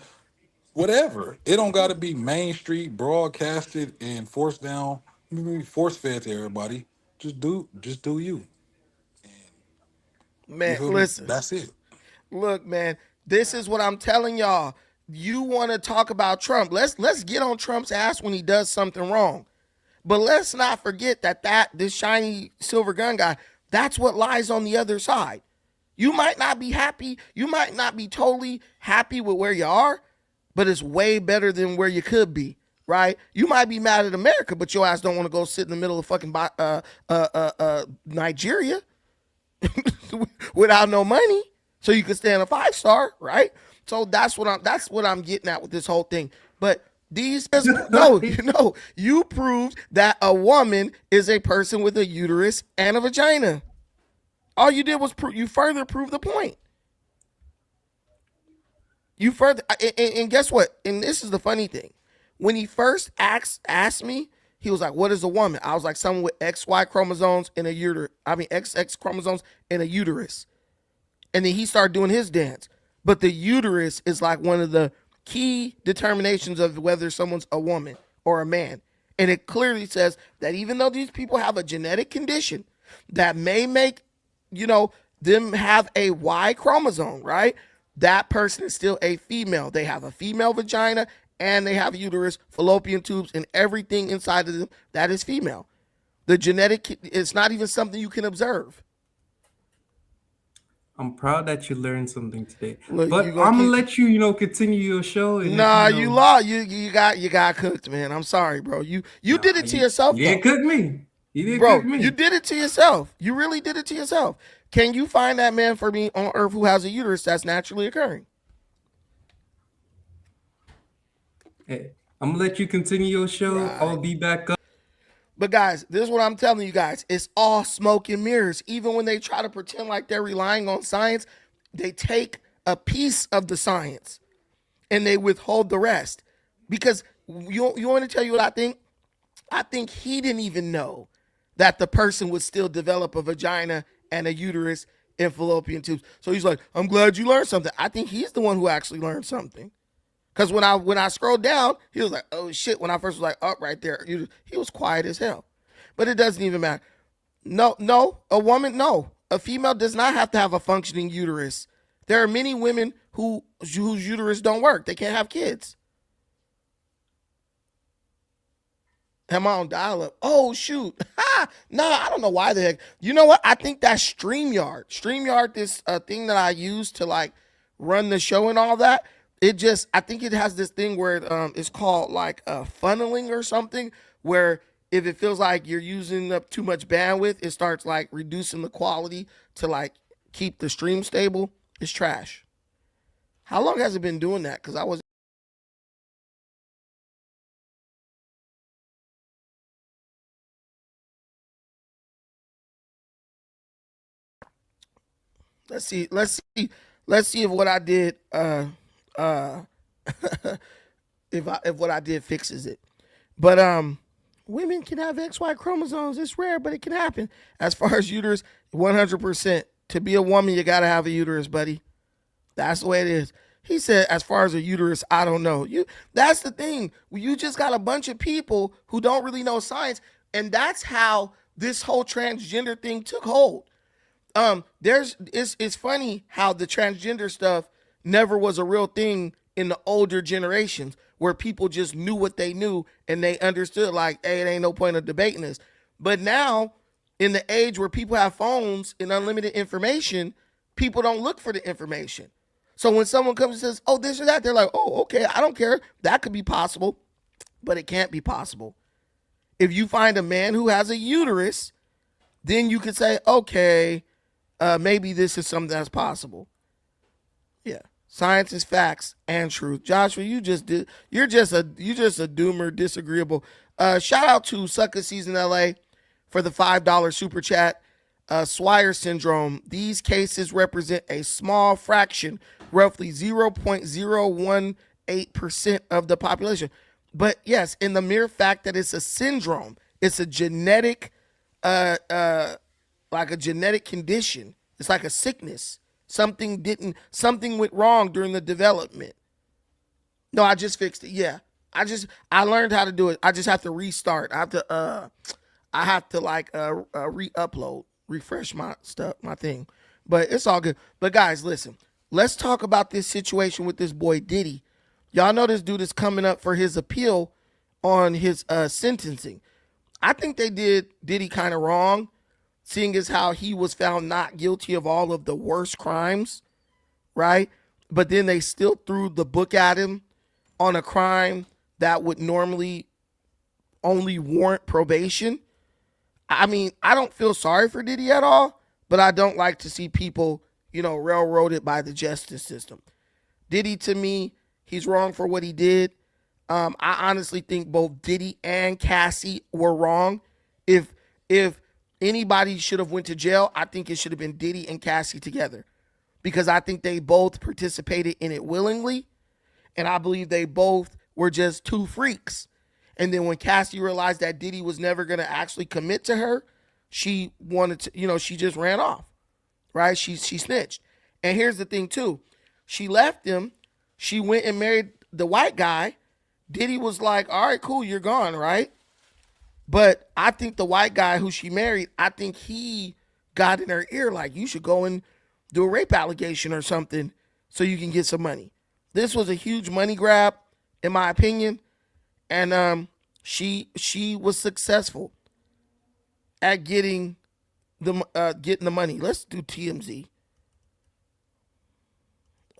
whatever. It don't got to be Main Street broadcasted and forced down. Force fed to everybody. Just do you. You Man, feel me? listen. That's it. Look, man, this is what I'm telling y'all. You want to talk about Trump. Let's get on Trump's ass when he does something wrong. But let's not forget that this shiny silver gun guy, that's what lies on the other side. You might not be happy. You might not be totally happy with where you are, but it's way better than where you could be, right? You might be mad at America, but your ass don't want to go sit in the middle of fucking Nigeria without no money, so you can stay in a 5-star, right? So that's what I'm getting at with this whole thing. But you proved that a woman is a person with a uterus and a vagina. All you did was you further prove the point. You further and guess what? And this is the funny thing. When he first asked me, he was like, "What is a woman?" I was like, "Someone with XY chromosomes in a uterus. I mean, XX chromosomes in a uterus." And then he started doing his dance. But the uterus is like one of the key determinations of whether someone's a woman or a man. And it clearly says that even though these people have a genetic condition that may make, them have a Y chromosome, right? That person is still a female. They have a female vagina and they have uterus, fallopian tubes, and everything inside of them that is female. The genetic, it's not even something you can observe. I'm proud that you learned something today. Look, But you I'm gonna gonna keep- let you, continue your show. And Nah, if, you lost. You got cooked, man. I'm sorry, bro. You did it to yourself, You didn't though. cook me. You didn't Bro, cook me. you did it to yourself. You really did it to yourself. Can you find that man for me on earth who has a uterus that's naturally occurring? Hey, I'm gonna let you continue your show. Right. I'll be back up. But guys, this is what I'm telling you guys. It's all smoke and mirrors. Even when they try to pretend like they're relying on science, they take a piece of the science and they withhold the rest. Because you want to tell you what I think? I think he didn't even know that the person would still develop a vagina and a uterus and fallopian tubes. So he's like, "I'm glad you learned something." I think he's the one who actually learned something. Because when I scrolled down, he was like, "Oh shit!" When I first was like, "Up right there," he was quiet as hell. But it doesn't even matter. No, a woman, no, a female does not have to have a functioning uterus. There are many women whose uterus don't work. They can't have kids. Am I on dial-up? Oh shoot! No, I don't know why the heck. You know what? I think that's StreamYard. StreamYard, this thing that I use to like run the show and all that. I think it has this thing where it's called like funneling or something, where if it feels like you're using up too much bandwidth, it starts like reducing the quality to like keep the stream stable. It's trash. How long has it been doing that? Because I was. Let's see if what I did if what I did fixes it. But women can have XY chromosomes. It's rare, but it can happen. As far as uterus, 100%. To be a woman, you gotta have a uterus, buddy. That's the way it is. He said, as far as a uterus, I don't know. That's the thing. You just got a bunch of people who don't really know science, and that's how this whole transgender thing took hold. It's funny how the transgender stuff never was a real thing in the older generations, where people just knew what they knew and they understood like, hey, it ain't no point of debating this. But now, in the age where people have phones and unlimited information, people don't look for the information. So when someone comes and says, "Oh, this or that," they're like, "Oh, okay, I don't care. That could be possible," but it can't be possible. If you find a man who has a uterus, then you could say, "Okay, maybe this is something that's possible." Yeah, science is facts and truth. Joshua, you're just a doomer, disagreeable. Shout out to Sucker Season LA for the $5 super chat. Swire syndrome. These cases represent a small fraction, roughly 0.018% of the population. But yes, in the mere fact that it's a syndrome, it's a genetic, like a genetic condition. It's like a sickness. Something went wrong during the development. No, I just fixed it. Yeah. I learned how to do it. I just have to restart. I have to re-upload, refresh my stuff, my thing. But it's all good. But guys, listen. Let's talk about this situation with this boy Diddy. Y'all know this dude is coming up for his appeal on his sentencing. I think they did Diddy kind of wrong, seeing as how he was found not guilty of all of the worst crimes, right? But then they still threw the book at him on a crime that would normally only warrant probation. I mean, I don't feel sorry for Diddy at all, but I don't like to see people, railroaded by the justice system. Diddy, to me, he's wrong for what he did. I honestly think both Diddy and Cassie were wrong. If anybody should have went to jail, I think it should have been Diddy and Cassie together, because I think they both participated in it willingly, and I believe they both were just two freaks. And then when Cassie realized that Diddy was never going to actually commit to her, she wanted to, she just ran off, right? She snitched. And here's the thing too. She left him. She went and married the white guy. Diddy was like, all right, cool, you're gone, right? But I think the white guy who she married, I think he got in her ear like, you should go and do a rape allegation or something so you can get some money. This was a huge money grab, in my opinion. And she was successful at getting the money. Let's do TMZ.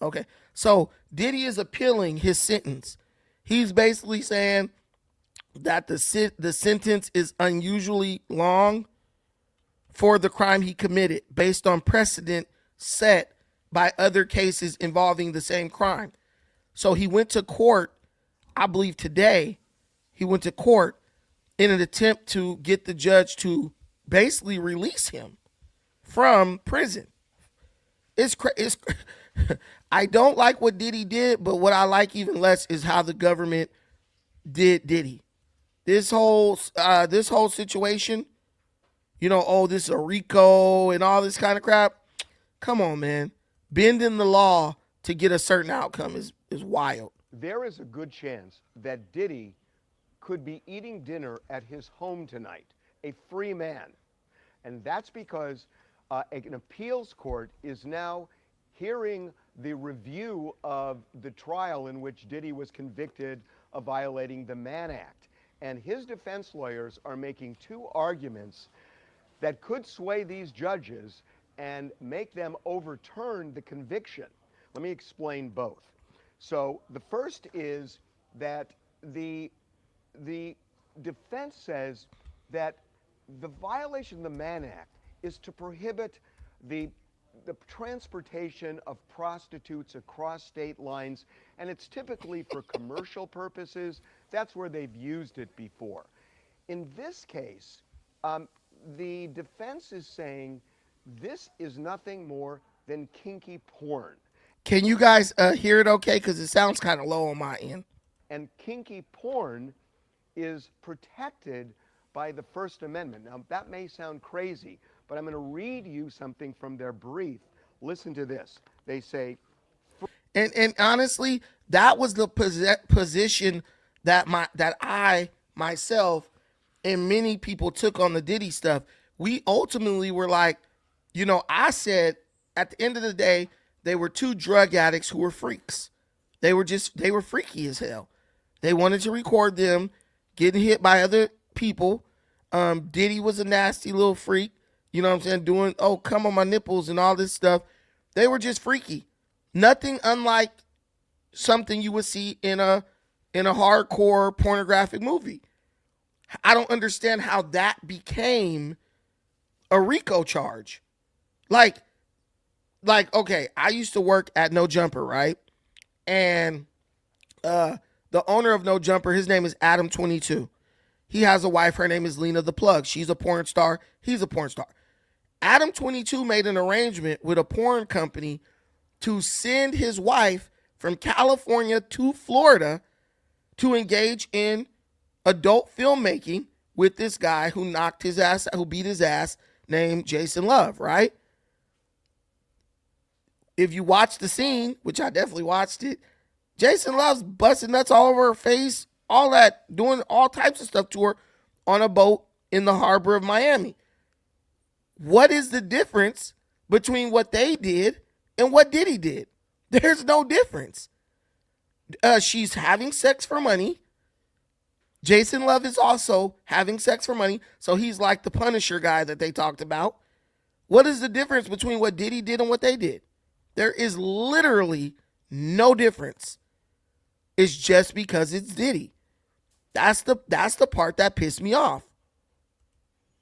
Okay, so Diddy is appealing his sentence. He's basically saying that the sentence is unusually long for the crime he committed based on precedent set by other cases involving the same crime. So he went to court, I believe today, he went to court in an attempt to get the judge to basically release him from prison. It's I don't like what Diddy did, but what I like even less is how the government did Diddy. This whole situation, this is a RICO and all this kind of crap. Come on, man. Bending the law to get a certain outcome is wild. There is a good chance that Diddy could be eating dinner at his home tonight, a free man. And that's because an appeals court is now hearing the review of the trial in which Diddy was convicted of violating the Mann Act. And his defense lawyers are making two arguments that could sway these judges and make them overturn the conviction. Let me explain both. So the first is that the defense says that the violation of the Mann Act is to prohibit the transportation of prostitutes across state lines, and it's typically for commercial purposes. That's where they've used it before. In this case, the defense is saying this is nothing more than kinky porn. Can you guys hear it okay? Because it sounds kind of low on my end. And kinky porn is protected by the First Amendment. Now, that may sound crazy, but I'm going to read you something from their brief. Listen to this. They say, and honestly, that was the position that I myself and many people took on the Diddy stuff. We ultimately were like, I said at the end of the day, they were two drug addicts who were freaks. They were freaky as hell. They wanted to record them getting hit by other people. Diddy was a nasty little freak. You know what I'm saying? Doing, come on my nipples and all this stuff. They were just freaky. Nothing unlike something you would see in a hardcore pornographic movie. I don't understand how that became a RICO charge. Like, okay, I used to work at No Jumper, right? And the owner of No Jumper, his name is Adam 22. He has a wife, her name is Lena the Plug. She's a porn star, he's a porn star. Adam 22 made an arrangement with a porn company to send his wife from California to Florida to engage in adult filmmaking with this guy who beat his ass, named Jason Love, right? If you watch the scene, which I definitely watched it, Jason Love's busting nuts all over her face, all that, doing all types of stuff to her on a boat in the harbor of Miami. What is the difference between what they did and what Diddy did? There's no difference. She's having sex for money. Jason Love is also having sex for money, so he's like the Punisher guy that they talked about. What is the difference between what Diddy did and what they did? There is literally no difference. It's just because it's Diddy. That's the part that pissed me off.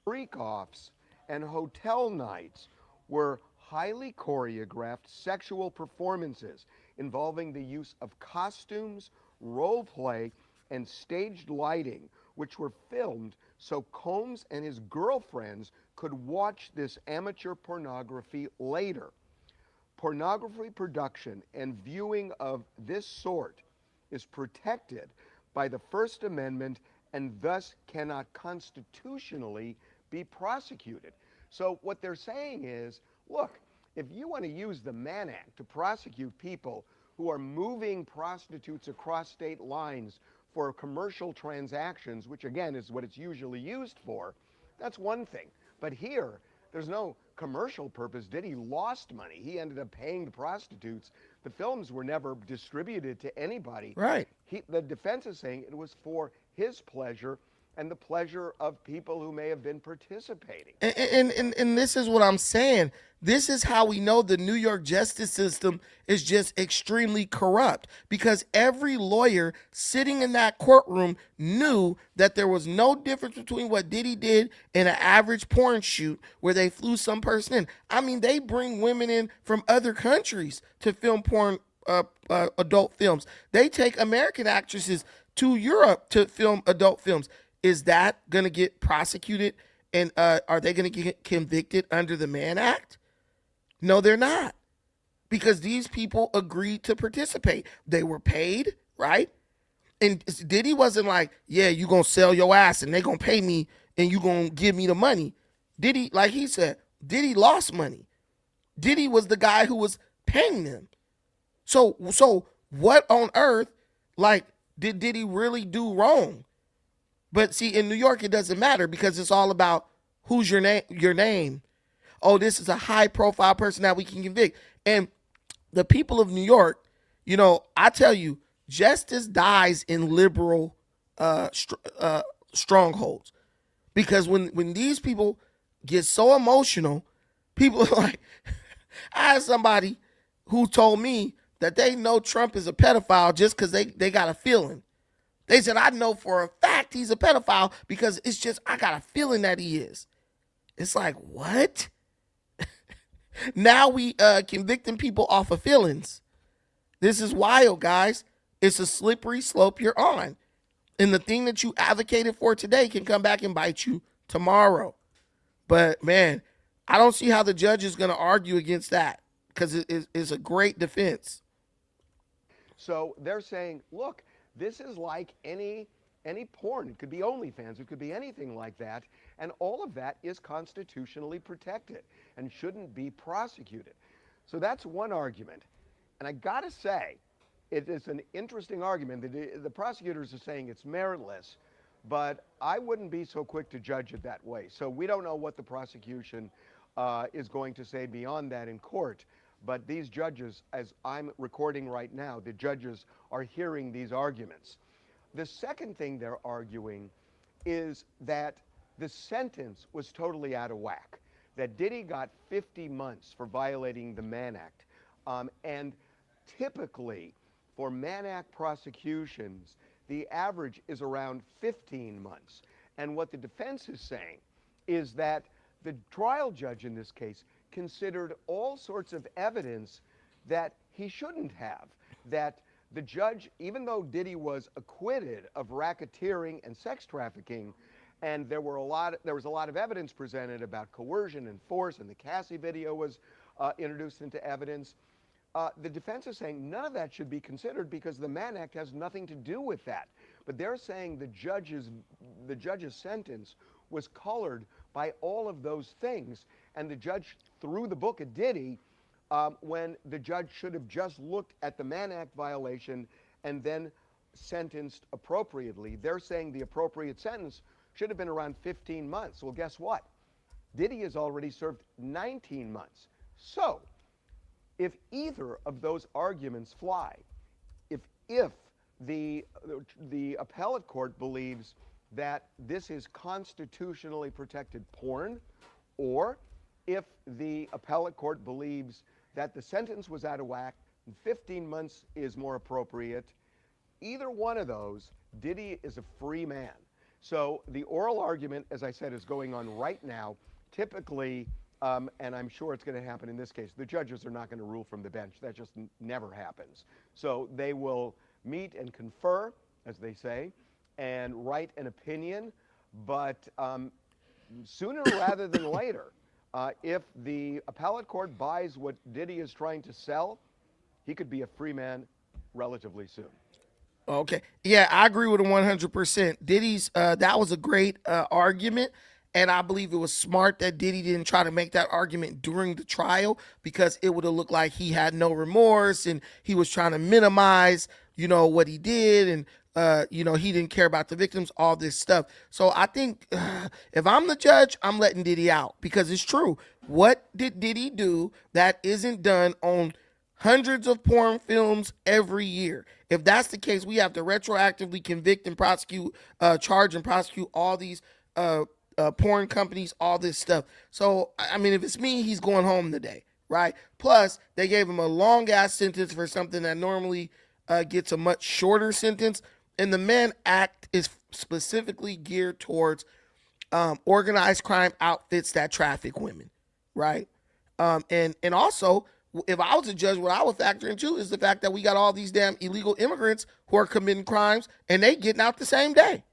freak-offs and hotel nights were highly choreographed sexual performances involving the use of costumes, role play, and staged lighting, which were filmed so Combs and his girlfriends could watch this amateur pornography later. Pornography production and viewing of this sort is protected by the First Amendment and thus cannot constitutionally be prosecuted. So what they're saying is, look, if you want to use the Mann Act to prosecute people who are moving prostitutes across state lines for commercial transactions, which again is what it's usually used for, that's one thing. But here, there's no commercial purpose. Diddy lost money. He ended up paying the prostitutes. The films were never distributed to anybody. Right. The defense is saying it was for his pleasure and the pleasure of people who may have been participating. And this is what I'm saying. This is how we know the New York justice system is just extremely corrupt, because every lawyer sitting in that courtroom knew that there was no difference between what Diddy did and an average porn shoot where they flew some person in. I mean, they bring women in from other countries to film porn adult films. They take American actresses to Europe to film adult films. Is that going to get prosecuted? And are they going to get convicted under the Mann Act? No, they're not. Because these people agreed to participate. They were paid, right? And Diddy wasn't like, yeah, you going to sell your ass and they going to pay me and you going to give me the money. Diddy, like he said, Diddy lost money. Diddy was the guy who was paying them. So what on earth, like, did Diddy really do wrong? But see, in New York, it doesn't matter because it's all about who's your name. Oh, this is a high-profile person that we can convict. And the people of New York, you know, I tell you, justice dies in liberal strongholds. Because when these people get so emotional, people are like, I had somebody who told me that they know Trump is a pedophile just because they got a feeling. They said, I know for a fact he's a pedophile because it's just, I got a feeling that he is. It's like, what? Now we convicting people off of feelings. This is wild, guys. It's a slippery slope you're on. And the thing that you advocated for today can come back and bite you tomorrow. But, man, I don't see how the judge is going to argue against that because it's a great defense. So they're saying, look, this is like any porn. It could be OnlyFans. It could be anything like that. And all of that is constitutionally protected and shouldn't be prosecuted. So that's one argument. And I got to say, it is an interesting argument. The prosecutors are saying it's meritless, but I wouldn't be so quick to judge it that way. So we don't know what the prosecution is going to say beyond that in court. But these judges, as I'm recording right now, the judges are hearing these arguments. The second thing they're arguing is that the sentence was totally out of whack, that Diddy got 50 months for violating the Mann Act. And typically, for Mann Act prosecutions, the average is around 15 months. And what the defense is saying is that the trial judge in this case considered all sorts of evidence that he shouldn't have, that the judge, even though Diddy was acquitted of racketeering and sex trafficking, and there was a lot of evidence presented about coercion and force, and the Cassie video was introduced into evidence, the defense is saying none of that should be considered because the Mann Act has nothing to do with that. But they're saying the judge's sentence was colored by all of those things, and the judge threw the book at Diddy when the judge should have just looked at the Mann Act violation and then sentenced appropriately. They're saying the appropriate sentence should have been around 15 months. Well, guess what? Diddy has already served 19 months. So, if either of those arguments fly, if the appellate court believes that this is constitutionally protected porn, or if the appellate court believes that the sentence was out of whack and 15 months is more appropriate, either one of those, Diddy is a free man. So the oral argument, as I said, is going on right now. Typically, and I'm sure it's going to happen in this case, the judges are not going to rule from the bench. That just never happens. So they will meet and confer, as they say, and write an opinion. But sooner rather than later, if the appellate court buys what Diddy is trying to sell, he could be a free man relatively soon. Okay. Yeah, I agree with him 100%. Diddy's that was a great argument, and I believe it was smart that Diddy didn't try to make that argument during the trial, because it would have looked like he had no remorse and he was trying to minimize, what he did, and he didn't care about the victims, all this stuff. So I think if I'm the judge, I'm letting Diddy out, because it's true. What did Diddy do that isn't done on hundreds of porn films every year? If that's the case, we have to retroactively convict and prosecute, charge and prosecute all these porn companies, all this stuff. So, I mean, if it's me, he's going home today, right? Plus, they gave him a long ass sentence for something that normally gets a much shorter sentence. And the Mann Act is specifically geared towards organized crime outfits that traffic women, right? And also, if I was a judge, what I would factor into is the fact that we got all these damn illegal immigrants who are committing crimes and they getting out the same day.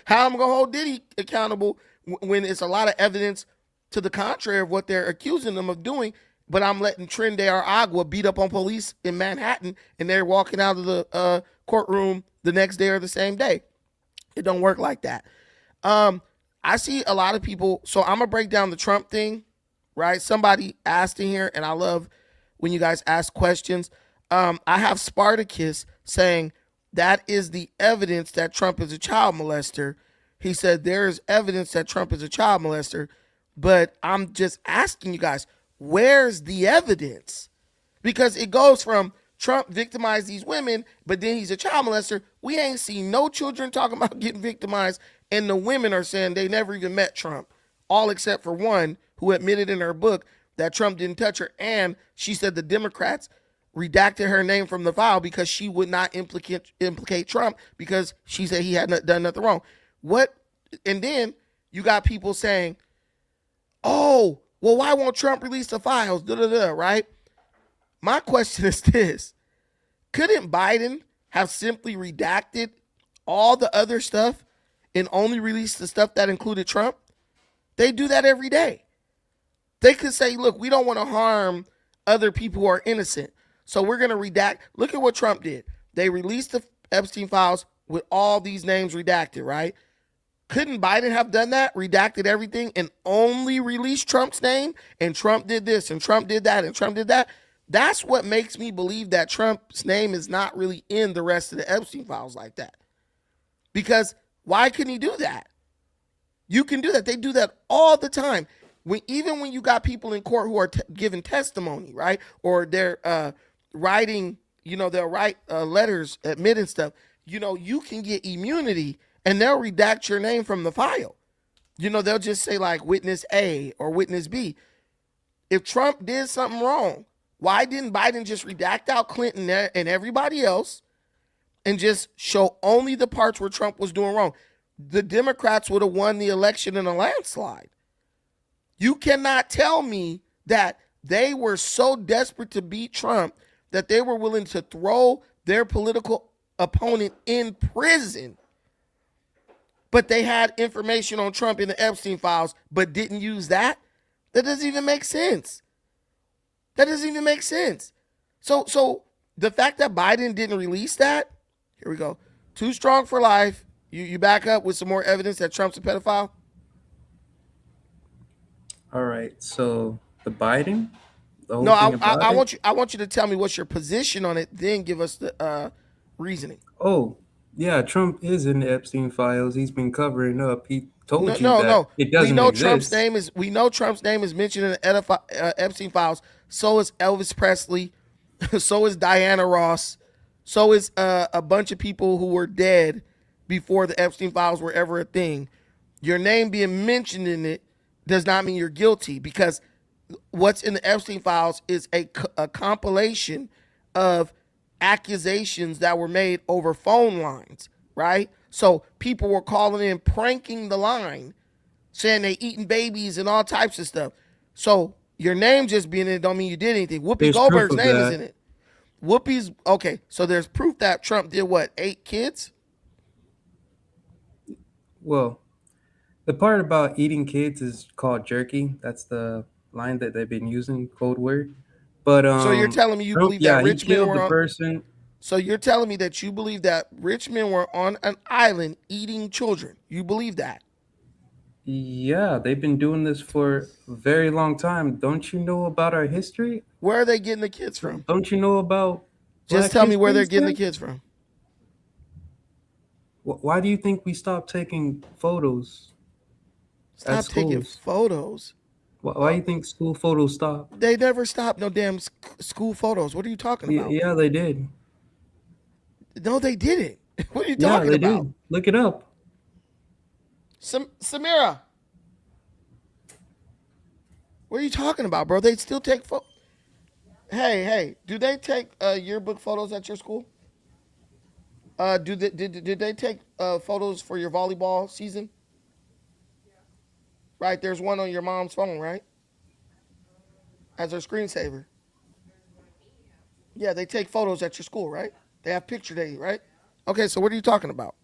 How am I gonna hold Diddy accountable when it's a lot of evidence to the contrary of what they're accusing them of doing? But I'm letting Trinde Agua beat up on police in Manhattan and they're walking out of the courtroom the next day or the same day. It don't work like that. I see a lot of people. So I'm gonna break down the Trump thing. Right? Somebody asked in here, and I love when you guys ask questions. I have Spartacus saying that is the evidence that Trump is a child molester. He said there is evidence that Trump is a child molester, but I'm just asking you guys, where's the evidence? Because it goes from Trump victimized these women, but then he's a child molester. We ain't seen no children talking about getting victimized, and the women are saying they never even met Trump, all except for one who admitted in her book that Trump didn't touch her, and she said the Democrats redacted her name from the file because she would not implicate Trump because she said he had done nothing wrong. What? And then you got people saying, "Oh, well, why won't Trump release the files?" Right? My question is this: couldn't Biden have simply redacted all the other stuff and only released the stuff that included Trump? They do that every day. They could say, look, we don't want to harm other people who are innocent, so we're going to redact. Look at what Trump did. They released the Epstein files with all these names redacted, right? Couldn't Biden have done that, redacted everything, and only released Trump's name? And Trump did this, and Trump did that, and Trump did that. That's what makes me believe that Trump's name is not really in the rest of the Epstein files like that. Because why couldn't he do that? You can do that. They do that all the time. Even when you got people in court who are giving testimony, right? Or they're writing, they'll write letters admitting stuff. You can get immunity and they'll redact your name from the file. They'll just say like witness A or witness B. If Trump did something wrong, why didn't Biden just redact out Clinton and everybody else and just show only the parts where Trump was doing wrong? The Democrats would have won the election in a landslide. You cannot tell me that they were so desperate to beat Trump that they were willing to throw their political opponent in prison, but they had information on Trump in the Epstein files, but didn't use that. That doesn't even make sense. That doesn't even make sense. So the fact that Biden didn't release that, here we go. Too strong for life. You back up with some more evidence that Trump's a pedophile? All right. So the Biden. No, I want you to tell me what's your position on it. Then give us the reasoning. Oh, yeah. Trump is in the Epstein files. He's been covering up. He told you that it doesn't we know exist. We know Trump's name is mentioned in the Epstein files. So is Elvis Presley. So is Diana Ross. So is a bunch of people who were dead before the Epstein files were ever a thing. Your name being mentioned in it does not mean you're guilty, because what's in the Epstein files is a compilation of accusations that were made over phone lines, right? So people were calling in, pranking the line, saying they eating babies and all types of stuff. So your name just being in it don't mean you did anything. Whoopi Goldberg's name is in it. Whoopi's, okay, so there's proof that Trump did what, 8 kids? Well, the part about eating kids is called jerky. That's the line that they've been using, code word. But so you're telling me you Trump, believe that rich he killed men were the person. So you're telling me that you believe that rich men were on an island eating children? You believe that? Yeah, they've been doing this for a very long time. Don't you know about our history? Where are they getting the kids from? Don't you know about Just Black tell me where they're History getting the Month? kids from. Why do you think we stopped taking photos at Stop taking schools? photos. Why do you think school photos stopped? They never stopped no damn school photos. What are you talking about? Yeah, they did. No, they didn't. What are you Yeah, talking they about? did. Look it up. Samira, what are you talking about, bro? They still take Hey, do they take yearbook photos at your school? Did they take photos for your volleyball season? Right, there's one on your mom's phone, right? As her screensaver. Yeah, they take photos at your school, right? They have picture day, right? Okay, so what are you talking about?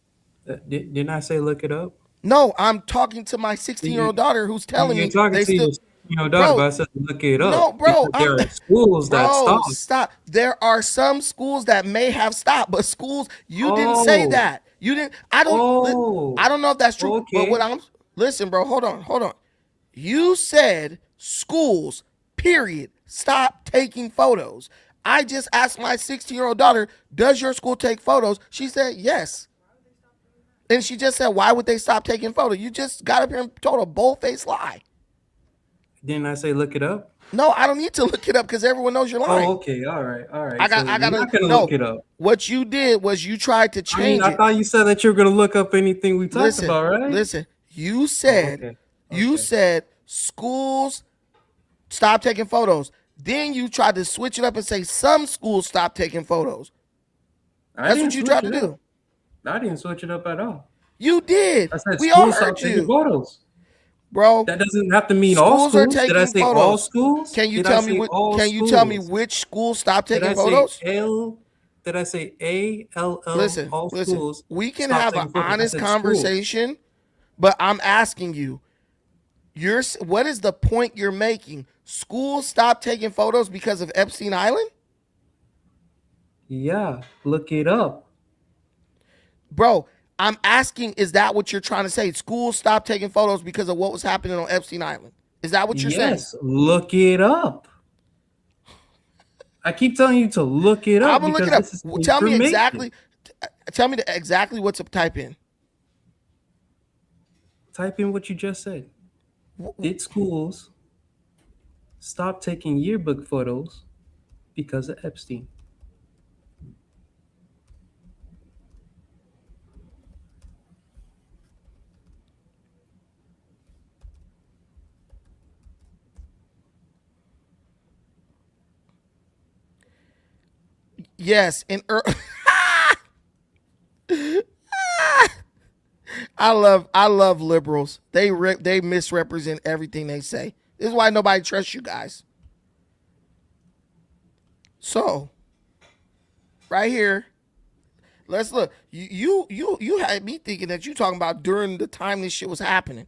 Didn't I say look it up? No, I'm talking to my 16-year-old daughter who's telling You're me talking they to your still. daughter, Bro, but I said look it no, up. bro, Because there are schools that bro, stop. stop. There are some schools that may have stopped, but schools you didn't say Oh. that. You didn't. I don't know if that's true. But what Okay. listen, bro. Hold on. You said schools. Period. Stop taking photos. I just asked my 16-year-old daughter, "Does your school take photos?" She said yes. And she just said, "Why would they stop taking photos?" You just got up here and told a bold-faced lie. Didn't I say look it up? No, I don't need to look it up because everyone knows you're lying. Oh, okay. All right. I So you're gotta not gonna no. look it up. What you did was you tried to I mean, change I it. thought you said that you were gonna look up anything we talked Listen, about, right? listen. You Oh, said okay. you Okay. said schools stop taking photos. Then you tried to switch it up and say some schools stop taking photos. That's what you tried to do. I didn't switch it up at all. You did. I said We all schools heard stop taking you, photos. bro. That doesn't have to mean all Schools are schools. Did I taking say all photos. schools? Can you Did tell I me say what? all Can you tell me schools? which schools stop Did taking I say photos? L? Did I say ALL? Listen, All listen. schools We can stop have an taking photos. I honest said schools. conversation, but I'm asking you. What is the point you're making? Schools stop taking photos because of Epstein Island? Yeah, look it up. Bro, I'm asking, is that what you're trying to say? Schools stopped taking photos because of what was happening on Epstein Island. Is that what you're saying? Yes, look it up. I keep telling you to look it I'm up gonna look because it up. this is Tell me information. exactly what to type in. Type in what you just said. Did schools stop taking yearbook photos because of Epstein? Yes, I love liberals. They misrepresent everything they say. This is why nobody trusts you guys. So, right here, let's look. You had me thinking that you talking about during the time this shit was happening.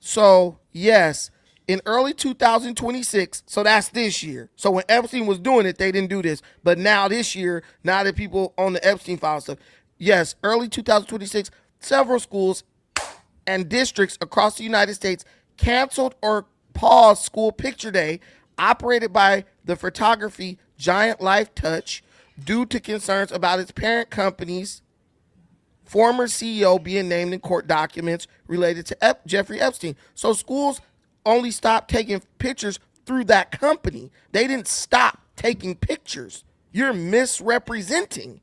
So yes, in early 2026, so that's this year. So when Epstein was doing it, they didn't do this. But now this year, now that people on the Epstein file stuff, yes, early 2026, several schools and districts across the United States canceled or paused school picture day operated by the photography giant Life Touch due to concerns about its parent company's former CEO being named in court documents related to Jeffrey Epstein. So schools only stopped taking pictures through that company. They didn't stop taking pictures. You're misrepresenting.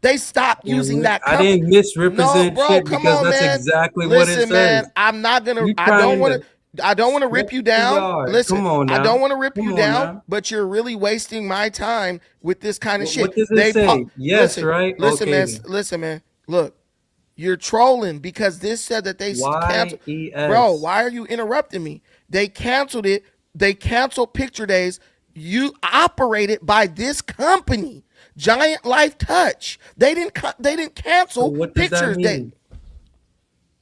They stopped using that I company. didn't misrepresent No, bro, shit come because on, that's man. exactly what it Listen, man, says. I'm not gonna. You I don't trying want to to. I don't want to rip you stretch too down. hard. Listen, Come on I now. don't want to rip Come you on down, now. but you're really wasting my time with this kind of shit. What does it say? Yes, right? Listen, Okay man. then. Listen, man. Look, you're trolling because this said that they canceled. Bro, YES. why are you interrupting me? They canceled it. They canceled picture days. You operated by this company, Giant Life Touch. They didn't So cancel what does that pictures day. mean?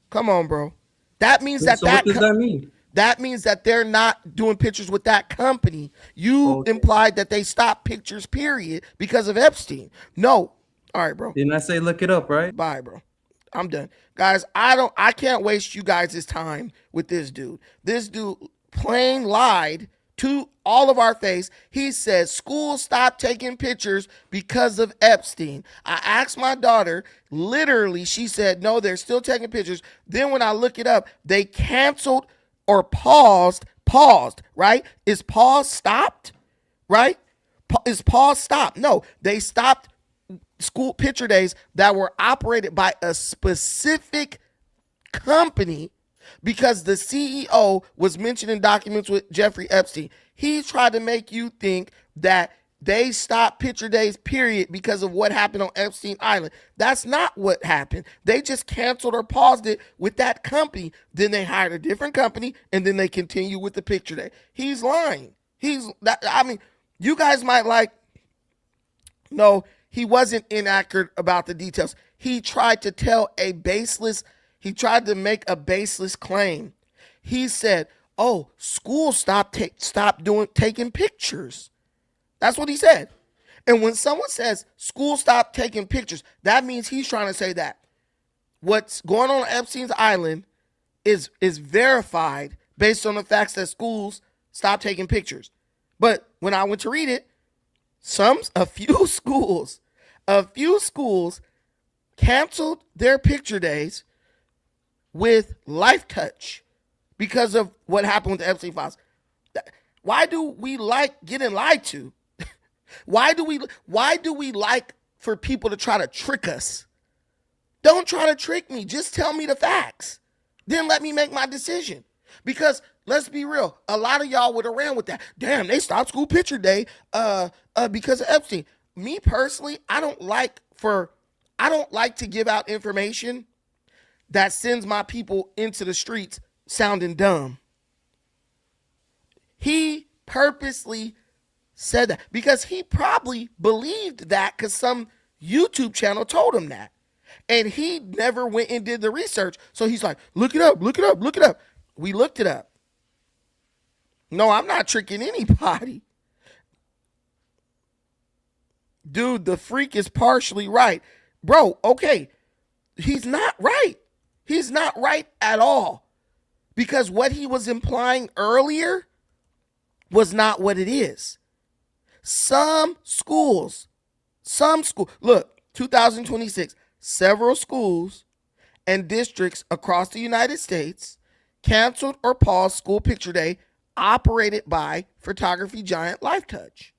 Come on, bro. That means So what does that mean? That means that they're not doing pictures with that company. You Okay. implied that they stopped pictures, period, because of Epstein. No. All right, bro. Didn't I say look it up, right? Bye, bro. I'm done. Guys, I can't waste you guys' time with this dude. This dude plain lied to all of our face. He says schools stopped taking pictures because of Epstein. I asked my daughter, literally, she said, no, they're still taking pictures. Then when I look it up, they canceled or paused, right? Is pause stopped, right? Is pause stopped? No, they stopped school picture days that were operated by a specific company because the CEO was mentioned in documents with Jeffrey Epstein. He tried to make you think that they stopped picture days, period, because of what happened on Epstein Island. That's not what happened. They just canceled or paused it with that company. Then they hired a different company, and then they continue with the picture day. He's lying. You guys might like, no, he wasn't inaccurate about the details. He tried to make a baseless claim. He said, oh, school stopped taking pictures. That's what he said. And when someone says school stopped taking pictures, that means he's trying to say that what's going on Epstein's Island is verified based on the facts that schools stopped taking pictures. But when I went to read it, a few schools canceled their picture days with Life Touch because of what happened with the Epstein files. Why do we like getting lied to? Why do we like for people to try to trick us? Don't try to trick me. Just tell me the facts. Then let me make my decision. Because let's be real, a lot of y'all would have ran with that. Damn, they stopped school picture day because of Epstein. Me personally, I don't like to give out information that sends my people into the streets sounding dumb. He purposely said that because he probably believed that because some YouTube channel told him that. And he never went and did the research. So he's like, look it up. We looked it up. No, I'm not tricking anybody. Dude, the freak is partially right. Bro, okay. He's not right. He's not right at all. Because what he was implying earlier was not what it is. Some schools, look, 2026, several schools and districts across the United States canceled or paused school picture day operated by photography giant Life Touch.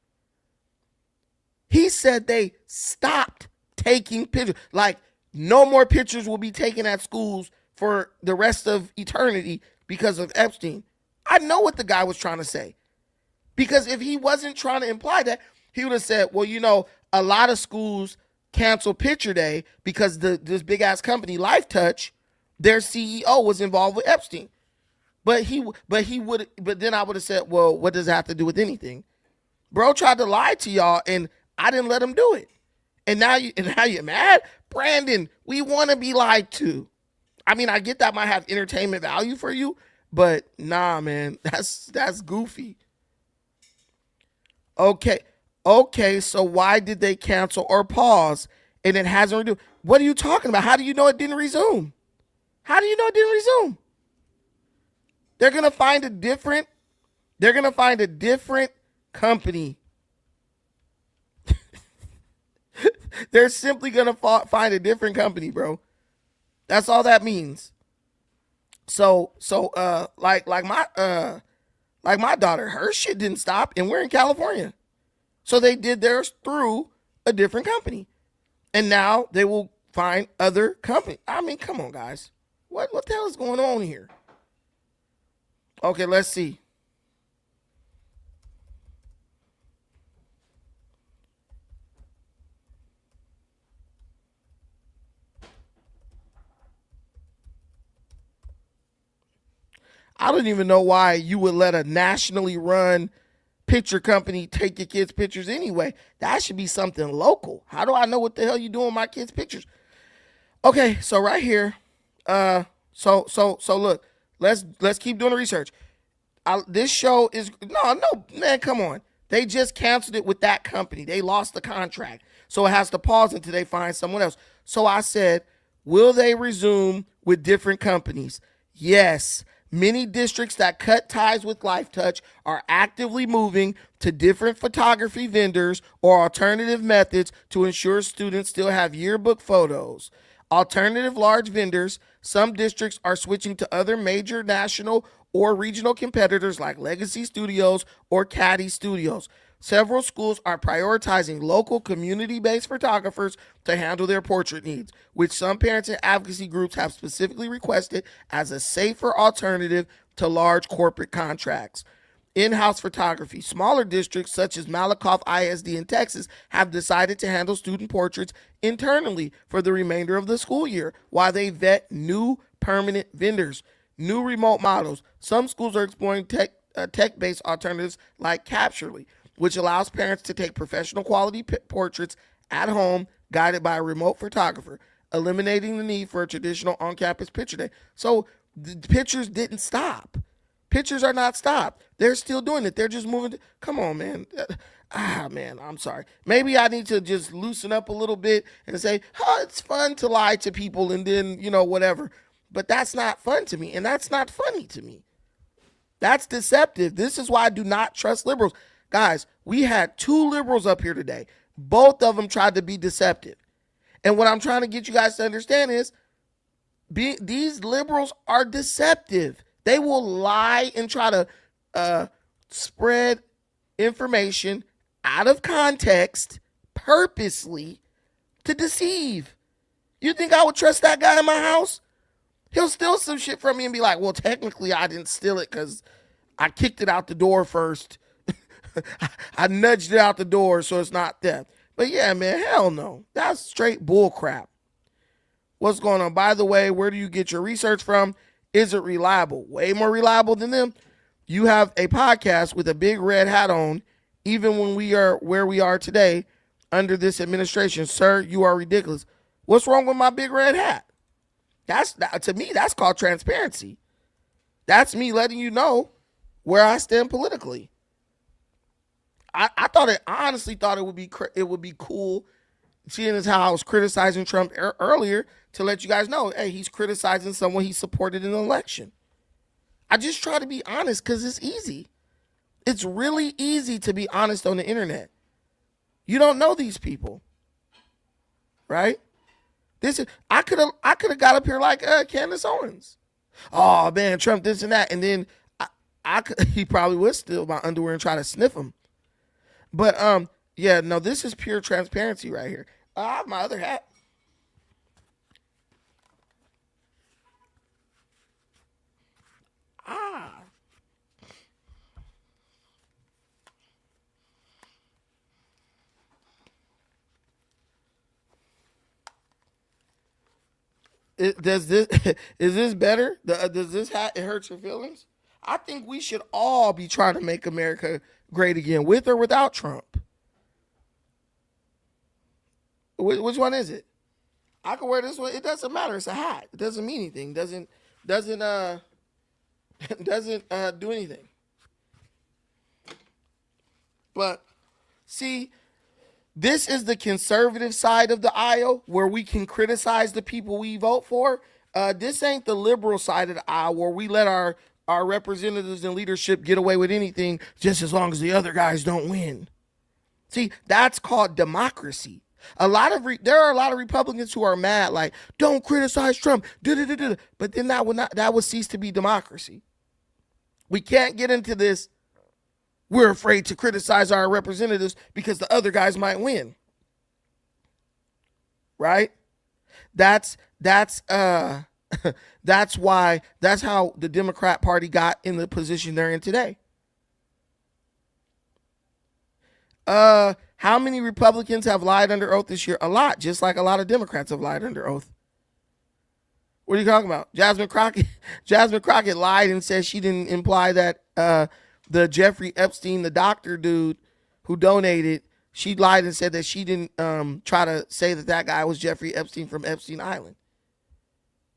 He said they stopped taking pictures. Like, no more pictures will be taken at schools for the rest of eternity because of Epstein. I know what the guy was trying to say. Because if he wasn't trying to imply that, he would have said, well, a lot of schools cancel picture day because this big ass company, Life Touch, their CEO was involved with Epstein. But then I would have said, well, what does it have to do with anything? Bro tried to lie to y'all and I didn't let him do it. And now you're mad? Brandon, we want to be lied to. I mean, I get that might have entertainment value for you, but nah, man, that's goofy. Okay, so why did they cancel or pause and it hasn't resumed? What are you talking about? How do you know it didn't resume? They're going to find a different company. They're simply going to find a different company, bro. That's all that means. So like my daughter, her shit didn't stop and we're in California. So they did theirs through a different company. And now they will find other company. I mean, come on, guys. What the hell is going on here? Okay, let's see. I don't even know why you would let a nationally run picture company take your kids' pictures anyway. That should be something local. How do I know what the hell you doing with my kids' pictures? Okay, so right here, so look, Let's keep doing the research. This show is no, man, come on. They just canceled it with that company. They lost the contract. So it has to pause until they find someone else. So I said, will they resume with different companies? Yes. Many districts that cut ties with LifeTouch are actively moving to different photography vendors or alternative methods to ensure students still have yearbook photos. Alternative large vendors, some districts are switching to other major national or regional competitors like Legacy Studios or Caddy Studios. Several schools are prioritizing local community-based photographers to handle their portrait needs, which some parents and advocacy groups have specifically requested as a safer alternative to large corporate contracts. In-house photography. Smaller districts such as Malakoff ISD in Texas have decided to handle student portraits internally for the remainder of the school year while they vet new permanent vendors. New remote models. Some schools are exploring tech-based alternatives like Capturely, which allows parents to take professional quality portraits at home guided by a remote photographer, eliminating the need for a traditional on-campus picture day. So the pictures didn't stop. Pictures are not stopped. They're still doing it. They're just moving. Come on, man. Man, I'm sorry. Maybe I need to just loosen up a little bit and say, it's fun to lie to people and then, whatever. But that's not fun to me, and that's not funny to me. That's deceptive. This is why I do not trust liberals. Guys, we had 2 liberals up here today. Both of them tried to be deceptive. And what I'm trying to get you guys to understand is these liberals are deceptive. They will lie and try to spread information out of context purposely to deceive. You think I would trust that guy in my house? He'll steal some shit from me and be like, well, technically I didn't steal it because I kicked it out the door first. I nudged it out the door, so it's not theft. But yeah, man, hell no. That's straight bull crap. What's going on? By the way, where do you get your research from? Is it reliable? Way more reliable than them. You have a podcast with a big red hat on, even when we are where we are today under this administration. Sir, you are ridiculous. What's wrong with my big red hat? To me, that's called transparency. That's me letting you know where I stand politically. I honestly thought it would be cool, seeing as how I was criticizing Trump earlier, to let you guys know, hey, he's criticizing someone he supported in the election. I just try to be honest because it's easy. It's really easy to be honest on the internet. You don't know these people, right? I could have got up here like Candace Owens. Oh man, Trump this and that, and then he probably would steal my underwear and try to sniff them. But yeah, no, this is pure transparency right here. I have my other hat. Is this better? Does this hat hurt your feelings? I think we should all be trying to make America great again, with or without Trump. Which one is it? I can wear this one. It doesn't matter. It's a hat. It doesn't mean anything. Doesn't do anything. But see, this is the conservative side of the aisle where we can criticize the people we vote for. This ain't the liberal side of the aisle where we let our representatives and leadership get away with anything just as long as the other guys don't win. See, that's called democracy. There are a lot of Republicans who are mad, like, don't criticize Trump, but then that would cease to be democracy. We can't get into this. We're afraid to criticize our representatives because the other guys might win. Right? That's how the Democrat Party got in the position they're in today. How many Republicans have lied under oath this year? A lot, just like a lot of Democrats have lied under oath. What are you talking about? Jasmine Crockett lied and said she didn't imply that the Jeffrey Epstein, the doctor dude who donated, she lied and said that she didn't try to say that guy was Jeffrey Epstein from Epstein Island.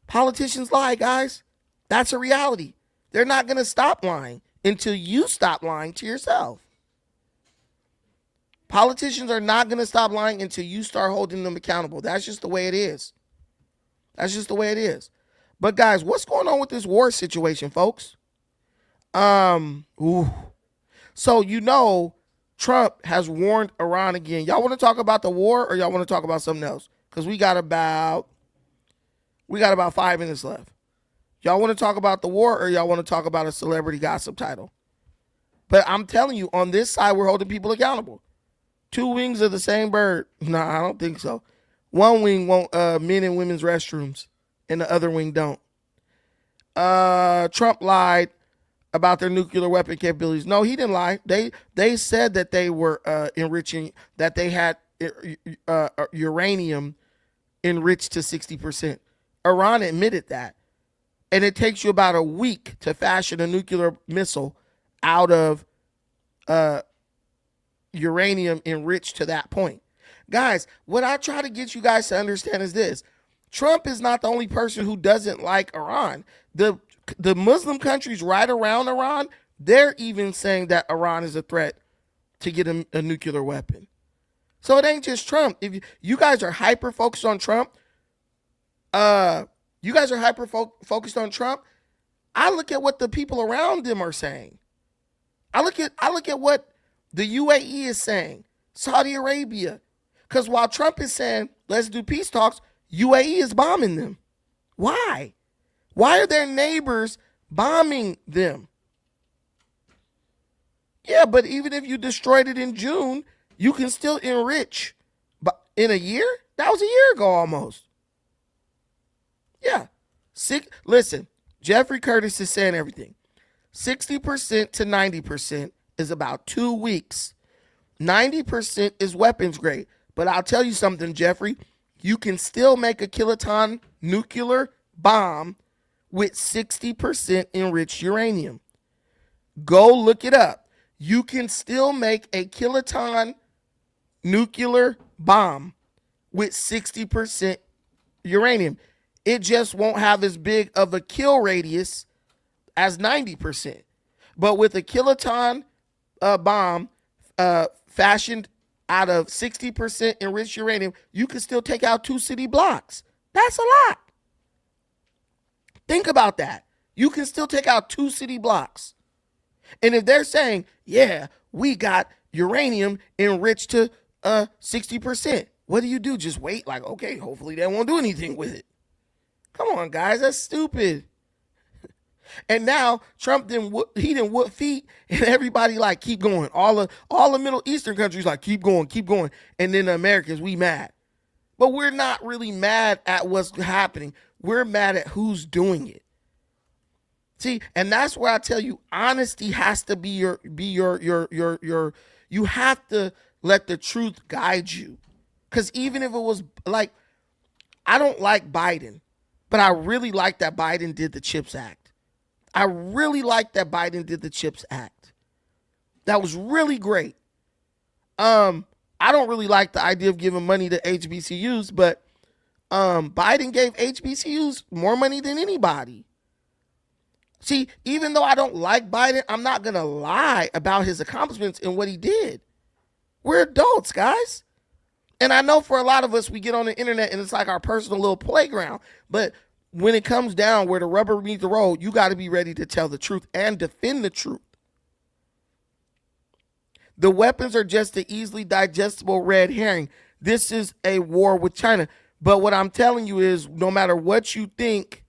Politicians lie, guys. That's a reality. They're not going to stop lying until you stop lying to yourself. Politicians are not going to stop lying until you start holding them accountable. That's just the way it is. That's just the way it is. But guys, what's going on with this war situation, folks? So Trump has warned Iran again. Y'all want to talk about the war or y'all want to talk about something else? Because we got about 5 minutes left. Y'all want to talk about the war or y'all want to talk about a celebrity gossip title? But I'm telling you, on this side, we're holding people accountable. Two wings of the same bird. No, I don't think so. One wing want men and women's restrooms, and the other wing don't. Trump lied about their nuclear weapon capabilities. No, he didn't lie. They said that they were enriching, that they had uranium enriched to 60%. Iran admitted that. And it takes you about a week to fashion a nuclear missile out of uranium enriched to that point. Guys, what I try to get you guys to understand is this. Trump is not the only person who doesn't like Iran. The Muslim countries right around Iran, they're even saying that Iran is a threat to get a nuclear weapon. So it ain't just Trump. If you guys are hyper focused on Trump, focused on Trump, I look at what the people around them are saying. I look at what the UAE is saying, Saudi Arabia. Because while Trump is saying, let's do peace talks, UAE is bombing them. Why? Why are their neighbors bombing them? Yeah, but even if you destroyed it in June, you can still enrich. But in a year? That was a year ago almost. Yeah. Listen, Jeffrey Curtis is saying everything. 60% to 90% is about 2 weeks. 90% is weapons grade. But I'll tell you something, Jeffrey. You can still make a kiloton nuclear bomb with 60% enriched uranium. Go look it up. You can still make a kiloton nuclear bomb with 60% uranium. It just won't have as big of a kill radius as 90%. But with a kiloton bomb fashioned out of 60% enriched uranium, you can still take out 2 city blocks. That's a lot. Think about that. You can still take out 2 city blocks. And if they're saying, yeah, we got uranium enriched to 60%, what do? Just wait? Like, okay, hopefully they won't do anything with it. Come on, guys, that's stupid. And now Trump didn't whoop feet, and everybody like keep going. All the Middle Eastern countries like keep going, and then the Americans, we mad. But we're not really mad at what's happening. We're mad at who's doing it. See, and that's where I tell you, honesty has to be your you have to let the truth guide you. Because even if it was like, I don't like Biden, but I really like that Biden did the CHIPS Act. I really like that Biden did the CHIPS Act. That was really great. I don't really like the idea of giving money to HBCUs, but Biden gave HBCUs more money than anybody. See, even though I don't like Biden, I'm not going to lie about his accomplishments and what he did. We're adults, guys. And I know for a lot of us, we get on the internet and it's like our personal little playground. But when it comes down where the rubber meets the road, you got to be ready to tell the truth and defend the truth. The weapons are just an easily digestible red herring. This is a war with China. But what I'm telling you is, no matter what you think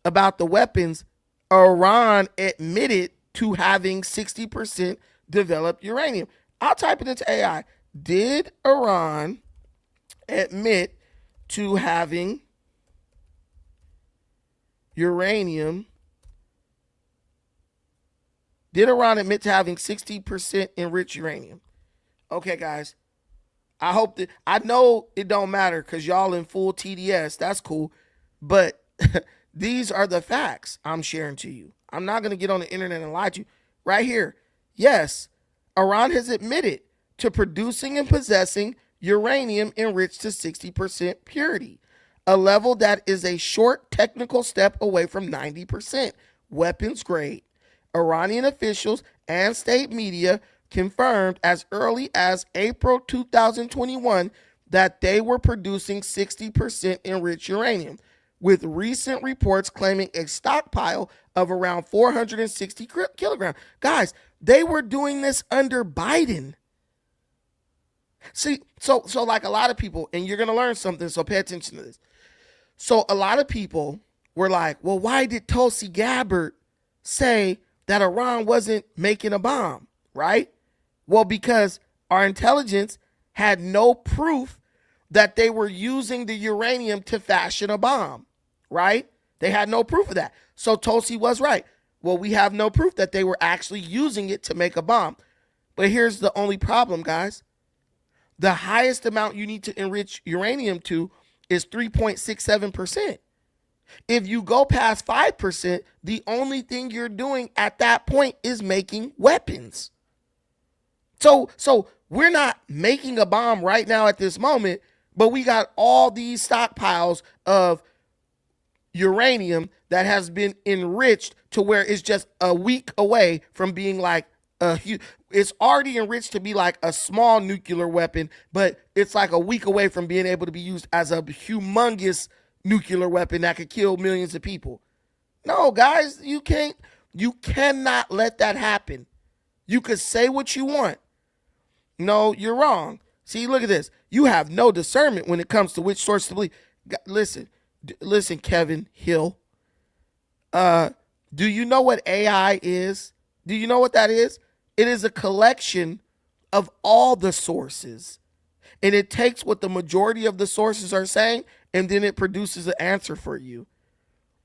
about the weapons, Iran admitted to having 60% developed uranium. I'll type it into AI. Did Iran admit to having uranium? Did Iran admit to having 60% enriched uranium? Okay, guys. I hope that, I know it don't matter because y'all in full TDS. That's cool. But these are the facts I'm sharing to you. I'm not going to get on the internet and lie to you. Right here. Yes, Iran has admitted to producing and possessing uranium enriched to 60% purity, a level that is a short technical step away from 90%. weapons grade. Iranian officials and state media confirmed as early as April 2021 that they were producing 60% enriched uranium, with recent reports claiming a stockpile of around 460 kilograms. Guys, they were doing this under Biden. See, so like a lot of people, and you're going to learn something, so pay attention to this. So a lot of people were like, well, why did Tulsi Gabbard say that Iran wasn't making a bomb, right? Well, because our intelligence had no proof that they were using the uranium to fashion a bomb, right? They had no proof of that. So Tulsi was right. Well, we have no proof that they were actually using it to make a bomb. But here's the only problem, guys. The highest amount you need to enrich uranium to is 3.67%. If you go past 5%, the only thing you're doing at that point is making weapons. So we're not making a bomb right now at this moment, but we got all these stockpiles of uranium that has been enriched to where it's just a week away from being like it's already enriched to be like a small nuclear weapon, but it's like a week away from being able to be used as a humongous nuclear weapon that could kill millions of people. No, guys, you cannot let that happen. You could say what you want. No, you're wrong. See, look at this. You have no discernment when it comes to which source to believe. Listen, Kevin Hill. Do you know what AI is? Do you know what that is? It is a collection of all the sources. And it takes what the majority of the sources are saying, and then it produces an answer for you.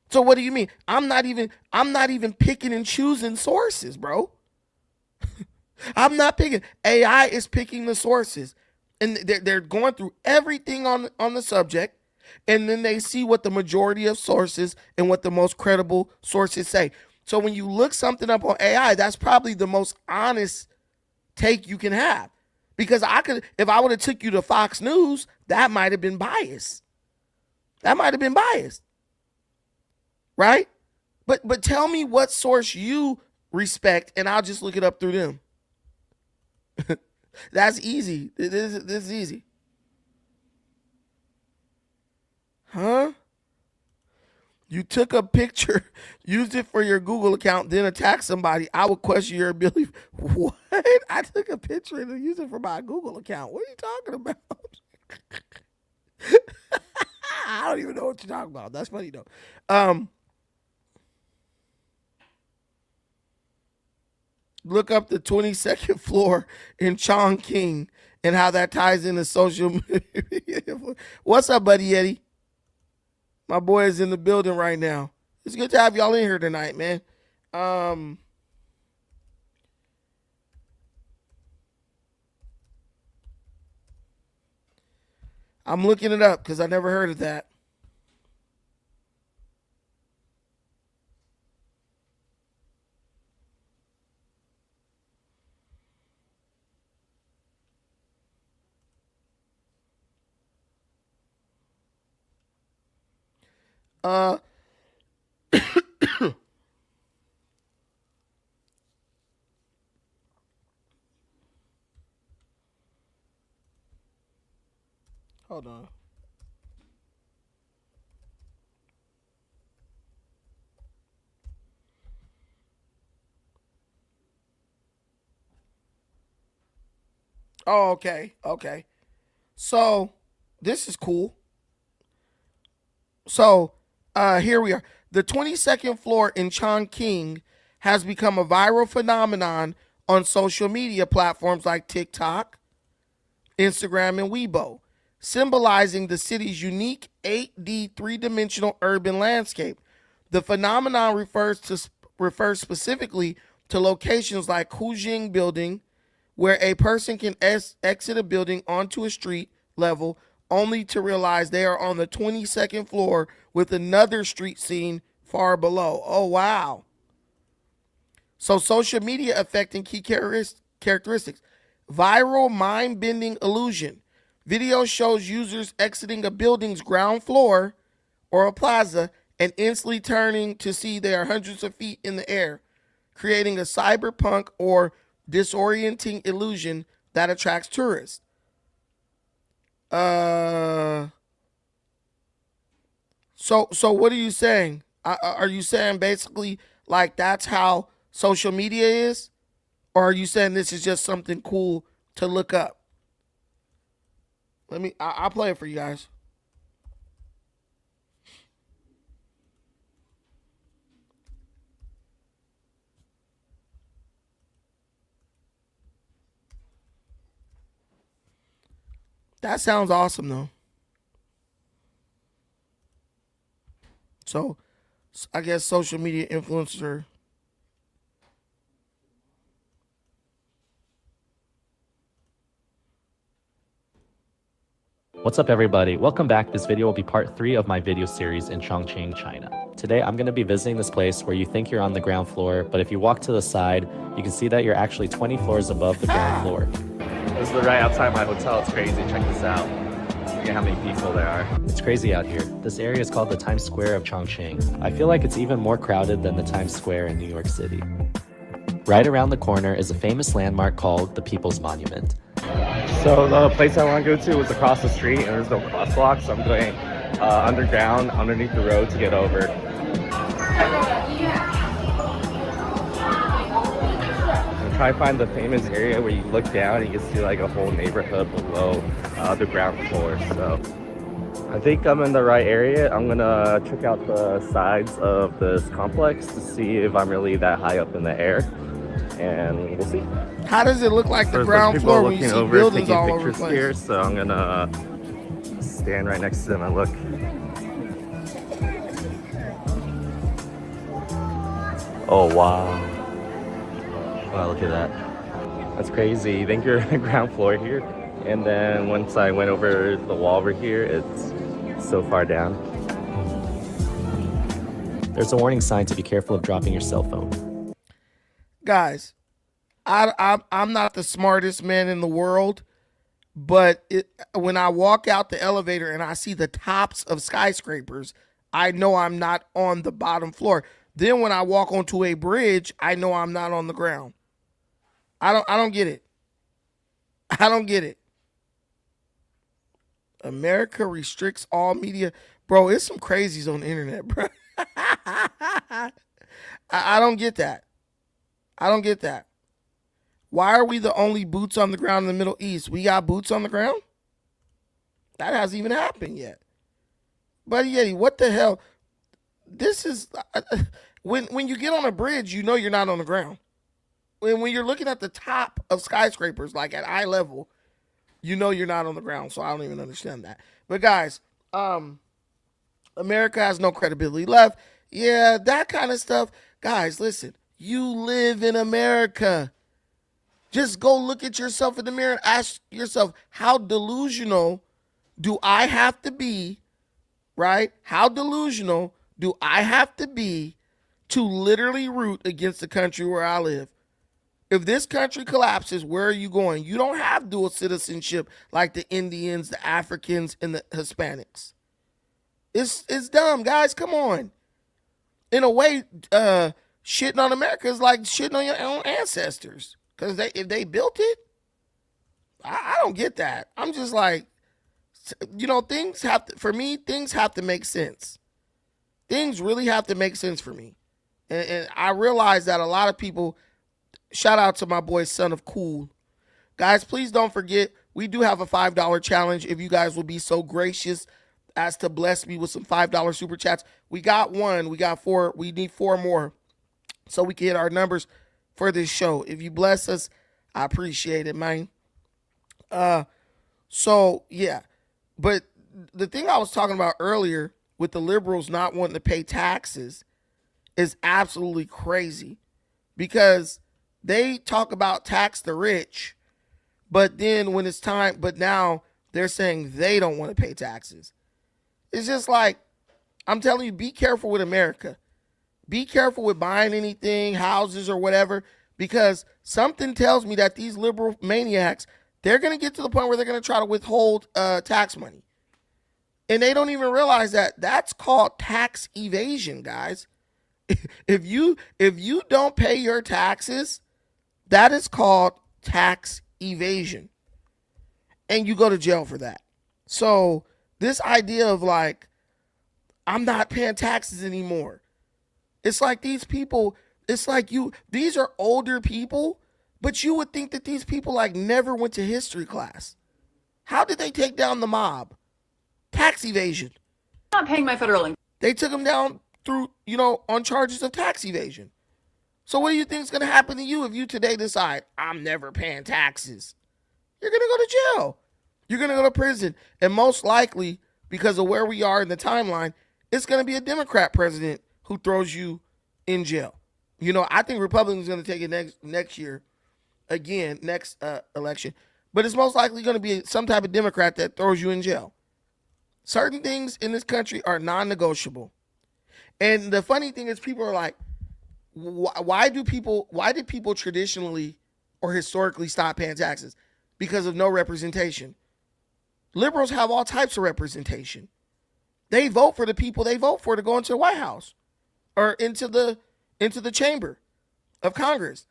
So what do you mean? I'm not even picking and choosing sources, bro. I'm not picking. AI is picking the sources. And they're going through everything on the subject. And then they see what the majority of sources and what the most credible sources say. So when you look something up on AI, that's probably the most honest take you can have. Because if I would have took you to Fox News, that might have been biased. Right? But tell me what source you respect, and I'll just look it up through them. That's easy. This is easy. Huh? You took a picture, used it for your Google account, then attacked somebody. I would question your ability. What? I took a picture and used it for my Google account. What are you talking about? I don't even know what you're talking about. That's funny though. Look up the 22nd floor in Chongqing and how that ties into social media. What's up, buddy Eddie? My boy is in the building right now. It's good to have y'all in here tonight, man. I'm looking it up because I never heard of that. Hold on. Oh, okay. So this is cool. So here we are. The 22nd floor in Chongqing has become a viral phenomenon on social media platforms like TikTok, Instagram, and Weibo, symbolizing the city's unique 8D three-dimensional urban landscape. The phenomenon refers specifically to locations like Hujing Building, where a person can exit a building onto a street level only to realize they are on the 22nd floor with another street scene far below. Oh, wow. So social media affecting key characteristics. Viral mind-bending illusion. Video shows users exiting a building's ground floor or a plaza and instantly turning to see they are hundreds of feet in the air, creating a cyberpunk or disorienting illusion that attracts tourists. So what are you saying? Are you saying basically like that's how social media is? Or are you saying this is just something cool to look up? I'll play it for you guys. That sounds awesome though. So I guess social media influencer. What's up everybody? Welcome back. This video will be part 3 of my video series in Chongqing, China. Today I'm going to be visiting this place where you think you're on the ground floor, but if you walk to the side, you can see that you're actually 20 floors above the ground floor. This is right outside my hotel. It's crazy. Check this out. Look at how many people there are. It's crazy out here. This area is called the Times Square of Chongqing. I feel like it's even more crowded than the Times Square in New York City. Right around the corner is a famous landmark called the People's Monument. So the place I want to go to is across the street and there's no crosswalk, so I'm going underground, underneath the road to get over. I'm trying to find the famous area where you look down and you can see like a whole neighborhood below the ground floor. So I think I'm in the right area. I'm gonna check out the sides of this complex to see if I'm really that high up in the air, and we'll see. How does it look like the There's ground floor when you see over, buildings taking all over the pictures place? here, so I'm gonna stand right next to them and look. Oh wow! Wow, look at that. That's crazy. You think you're on the ground floor here, and then once I went over the wall over here, it's so far down. There's a warning sign to be careful of dropping your cell phone. Guys, I'm not the smartest man in the world, but when I walk out the elevator and I see the tops of skyscrapers, I know I'm not on the bottom floor. Then when I walk onto a bridge, I know I'm not on the ground. I don't get it. I don't get it. America restricts all media. Bro, it's some crazies on the internet, bro. I don't get that. I don't get that. Why are we the only boots on the ground in the Middle East? We got boots on the ground? That hasn't even happened yet. Buddy Yeti, what the hell? This is when you get on a bridge, you know you're not on the ground. When you're looking at the top of skyscrapers, like at eye level, you know you're not on the ground. So I don't even understand that. But guys, America has no credibility left. Yeah, that kind of stuff. Guys, listen, you live in America. Just go look at yourself in the mirror and ask yourself, how delusional do I have to be, right? How delusional do I have to be to literally root against the country where I live? If this country collapses, where are you going? You don't have dual citizenship like the Indians, the Africans, and the Hispanics. It's dumb, guys. Come on. In a way, shitting on America is like shitting on your own ancestors. Because if they built it, I don't get that. I'm just like, things have to, for me, things have to make sense. Things really have to make sense for me. And I realize that a lot of people, shout out to my boy, Son of Cool. Guys, please don't forget, we do have a $5 challenge. If you guys will be so gracious as to bless me with some $5 super chats. We got 1, we got 4, we need 4 more so we can hit our numbers for this show. If you bless us, I appreciate it, man. So yeah, but the thing I was talking about earlier with the liberals not wanting to pay taxes is absolutely crazy, because they talk about tax the rich, but then when it's time, but now they're saying they don't want to pay taxes. It's just like, I'm telling you, be careful with America. Be careful with buying anything, houses or whatever, because something tells me that these liberal maniacs, they're going to get to the point where they're going to try to withhold tax money. And they don't even realize that that's called tax evasion, guys. If you don't pay your taxes, that is called tax evasion. And you go to jail for that. So this idea of like, I'm not paying taxes anymore. It's like these people, it's like these are older people, but you would think that these people like never went to history class. How did they take down the mob? Tax evasion. Not paying my federal income. They took them down through, on charges of tax evasion. So what do you think is going to happen to you if you today decide, I'm never paying taxes? You're going to go to jail. You're going to go to prison. And most likely, because of where we are in the timeline, it's going to be a Democrat president who throws you in jail. I think Republicans are going to take it next year, again, next election. But it's most likely going to be some type of Democrat that throws you in jail. Certain things in this country are non-negotiable. And the funny thing is people are like, why did people traditionally or historically stop paying taxes? Because of no representation. Liberals have all types of representation. They vote for the people they vote for to go into the White House or into the chamber of Congress.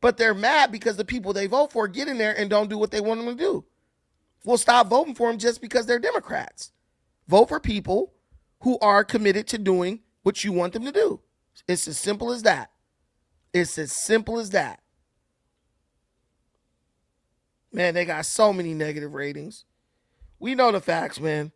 But they're mad because the people they vote for get in there and don't do what they want them to do. Well, stop voting for them just because they're Democrats. Vote for people who are committed to doing what you want them to do. It's as simple as that. It's as simple as that. Man, they got so many negative ratings. We know the facts, man.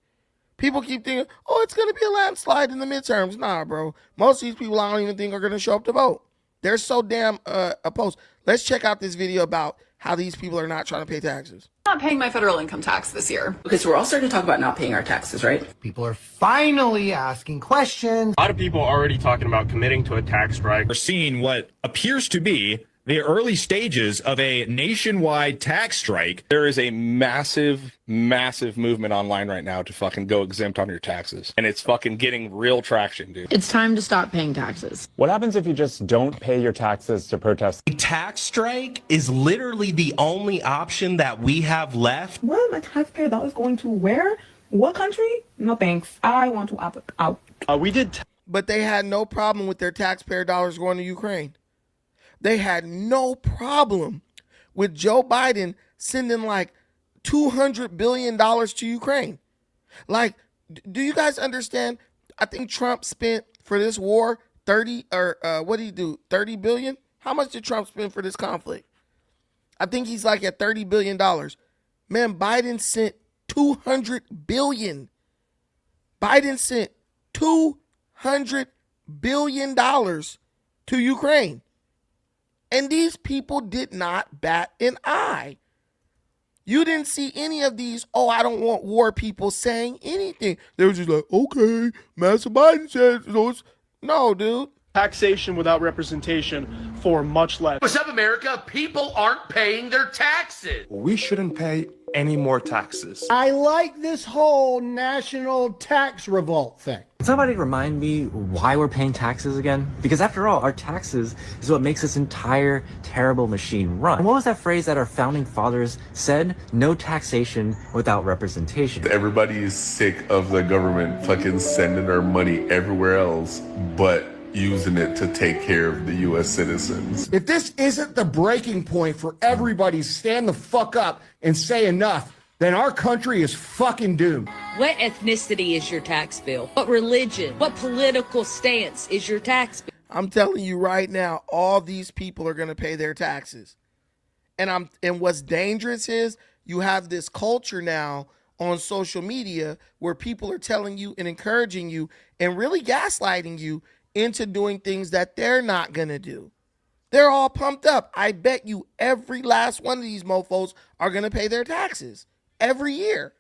People keep thinking, it's going to be a landslide in the midterms. Nah, bro. Most of these people I don't even think are going to show up to vote. They're so damn opposed. Let's check out this video about how these people are not trying to pay taxes. Not paying my federal income tax this year. Okay, so we're all starting to talk about not paying our taxes, right? People are finally asking questions. A lot of people are already talking about committing to a tax strike. We're seeing what appears to be the early stages of a nationwide tax strike. There is a massive movement online right now to fucking go exempt on your taxes. And it's fucking getting real traction, dude. It's time to stop paying taxes. What happens if you just don't pay your taxes to protest? A tax strike is literally the only option that we have left. What? My taxpayer dollars going to where? What country? No thanks. I want to opt out. But they had no problem with their taxpayer dollars going to Ukraine. They had no problem with Joe Biden sending like $200 billion to Ukraine. Like, do you guys understand? I think Trump spent for this war 30 billion? How much did Trump spend for this conflict? I think he's like at $30 billion. Man, Biden sent $200 billion. Biden sent $200 billion to Ukraine. And these people did not bat an eye. You didn't see any of these, I don't want war people saying anything. They were just like, okay, Master Biden said those. No, dude. Taxation without representation for much less. What's up, America? People aren't paying their taxes. We shouldn't pay any more taxes. I like this whole national tax revolt thing. Can somebody remind me why we're paying taxes again? Because after all, our taxes is what makes this entire terrible machine run. And what was that phrase that our founding fathers said? No taxation without representation. Everybody is sick of the government fucking sending our money everywhere else, but using it to take care of the U.S. citizens. If this isn't the breaking point for everybody to stand the fuck up and say enough, then our country is fucking doomed. What ethnicity is your tax bill? What religion? What political stance is your tax bill? I'm telling you right now, all these people are going to pay their taxes. And what's dangerous is you have this culture now on social media where people are telling you and encouraging you and really gaslighting you into doing things that they're not going to do. They're all pumped up. I bet you every last one of these mofos are going to pay their taxes every year.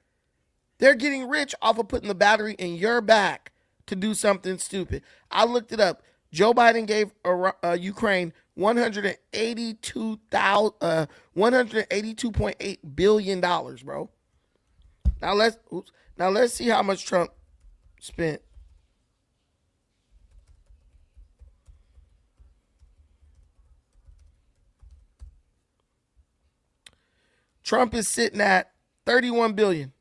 They're getting rich off of putting the battery in your back to do something stupid. I looked it up. Joe Biden gave Ukraine $182.8 billion, bro. Now let's see how much Trump spent. Trump is sitting at $31 billion.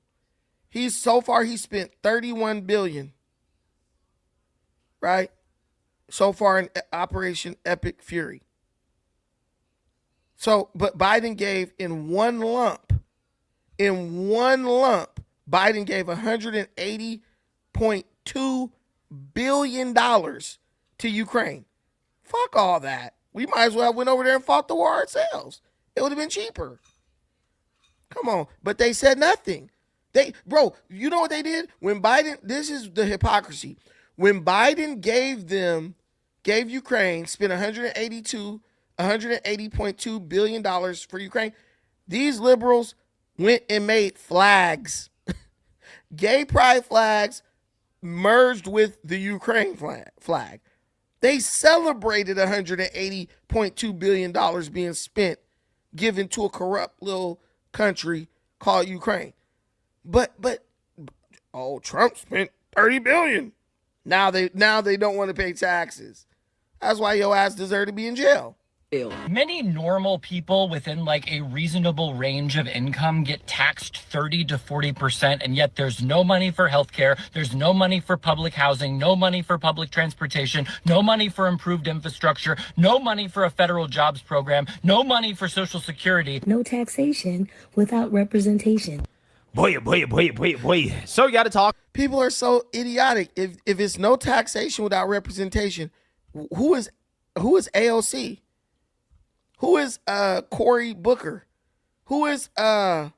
He spent 31 billion, right? So far in Operation Epic Fury. So, but Biden gave in one lump, Biden gave $180.2 billion to Ukraine. Fuck all that. We might as well have went over there and fought the war ourselves. It would have been cheaper. Come on. But they said nothing. Bro, you know what they did? When Biden, this is the hypocrisy. When Biden gave Ukraine, spent $180.2 billion for Ukraine, these liberals went and made flags. Gay pride flags merged with the Ukraine flag. They celebrated $180.2 billion being spent, given to a corrupt little country called Ukraine. But Trump spent $30 billion. Now they don't want to pay taxes. That's why your ass deserve to be in jail. Many normal people within like a reasonable range of income get taxed 30 to 40%, and yet there's no money for healthcare, there's no money for public housing, no money for public transportation, no money for improved infrastructure, no money for a federal jobs program, no money for Social Security. No taxation without representation. Boy. So you got to talk. People are so idiotic. If it's no taxation without representation, who is AOC? Who is Cory Booker? Who is Discount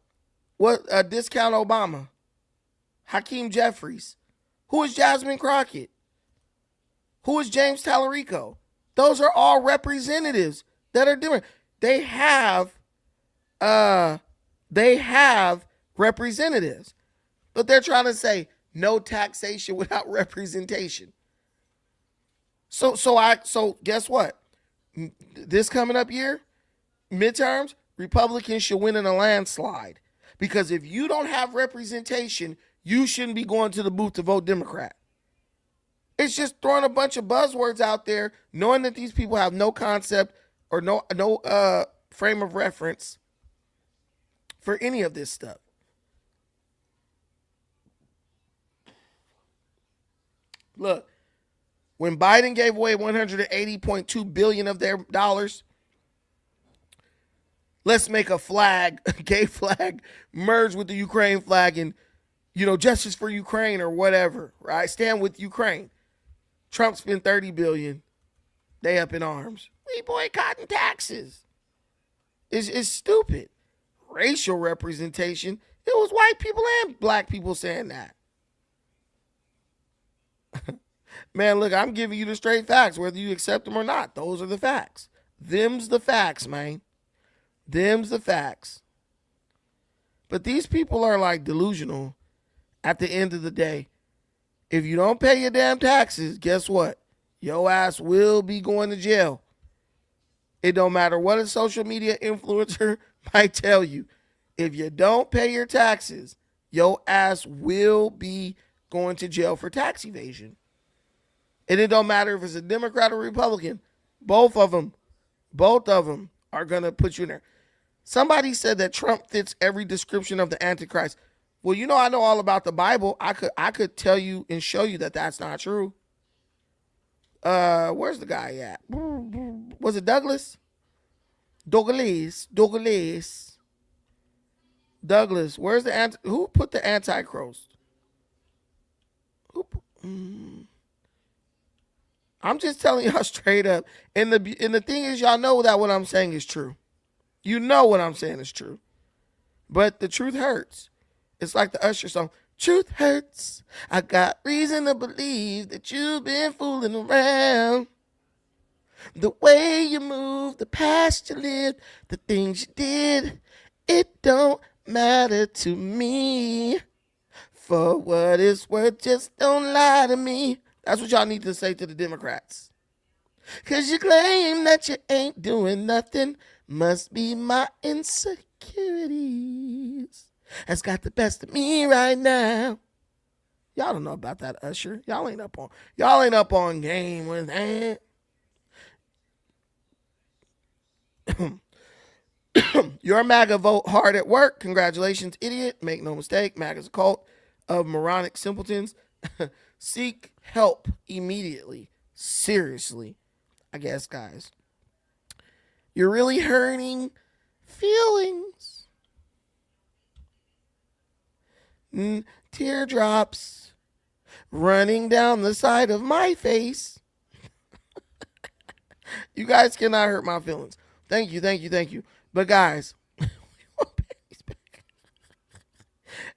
Obama? Hakeem Jeffries? Who is Jasmine Crockett? Who is James Tallarico? Those are all representatives that are different. They have representatives, but they're trying to say no taxation without representation. So guess what? This coming up year, midterms, Republicans should win in a landslide. Because if you don't have representation, you shouldn't be going to the booth to vote Democrat. It's just throwing a bunch of buzzwords out there, knowing that these people have no concept or no frame of reference for any of this stuff. Look. When Biden gave away $180.2 billion of their dollars, let's make a flag, a gay flag, merge with the Ukraine flag and, justice for Ukraine or whatever, right? Stand with Ukraine. Trump spent $30 billion. They up in arms. We boycotting taxes. It's stupid. Racial representation. It was white people and black people saying that. Man, look, I'm giving you the straight facts, whether you accept them or not. Those are the facts. Them's the facts, man. Them's the facts. But these people are like delusional at the end of the day. If you don't pay your damn taxes, guess what? Your ass will be going to jail. It don't matter what a social media influencer might tell you. If you don't pay your taxes, your ass will be going to jail for tax evasion. And it don't matter if it's a Democrat or Republican. Both of them are going to put you in there. Somebody said that Trump fits every description of the Antichrist. Well, I know all about the Bible. I could tell you and show you that that's not true. Where's the guy at? Was it Douglas? Douglas. Where's who put the Antichrist? I'm just telling y'all straight up. And the thing is, y'all know that what I'm saying is true. You know what I'm saying is true. But the truth hurts. It's like the Usher song. Truth hurts. I got reason to believe that you've been fooling around. The way you move, the past you lived, the things you did, it don't matter to me. For what it's worth, just don't lie to me. That's what y'all need to say to the Democrats. Because you claim that you ain't doing nothing. Must be my insecurities has got the best of me right now. Y'all don't know about that, Usher. Y'all ain't up on game with that. Your MAGA vote hard at work. Congratulations, idiot. Make no mistake, MAGA's a cult. of moronic simpletons. Seek help immediately. Seriously, I guess, guys. You're really hurting feelings. Teardrops running down the side of my face. You guys cannot hurt my feelings. Thank you. But guys,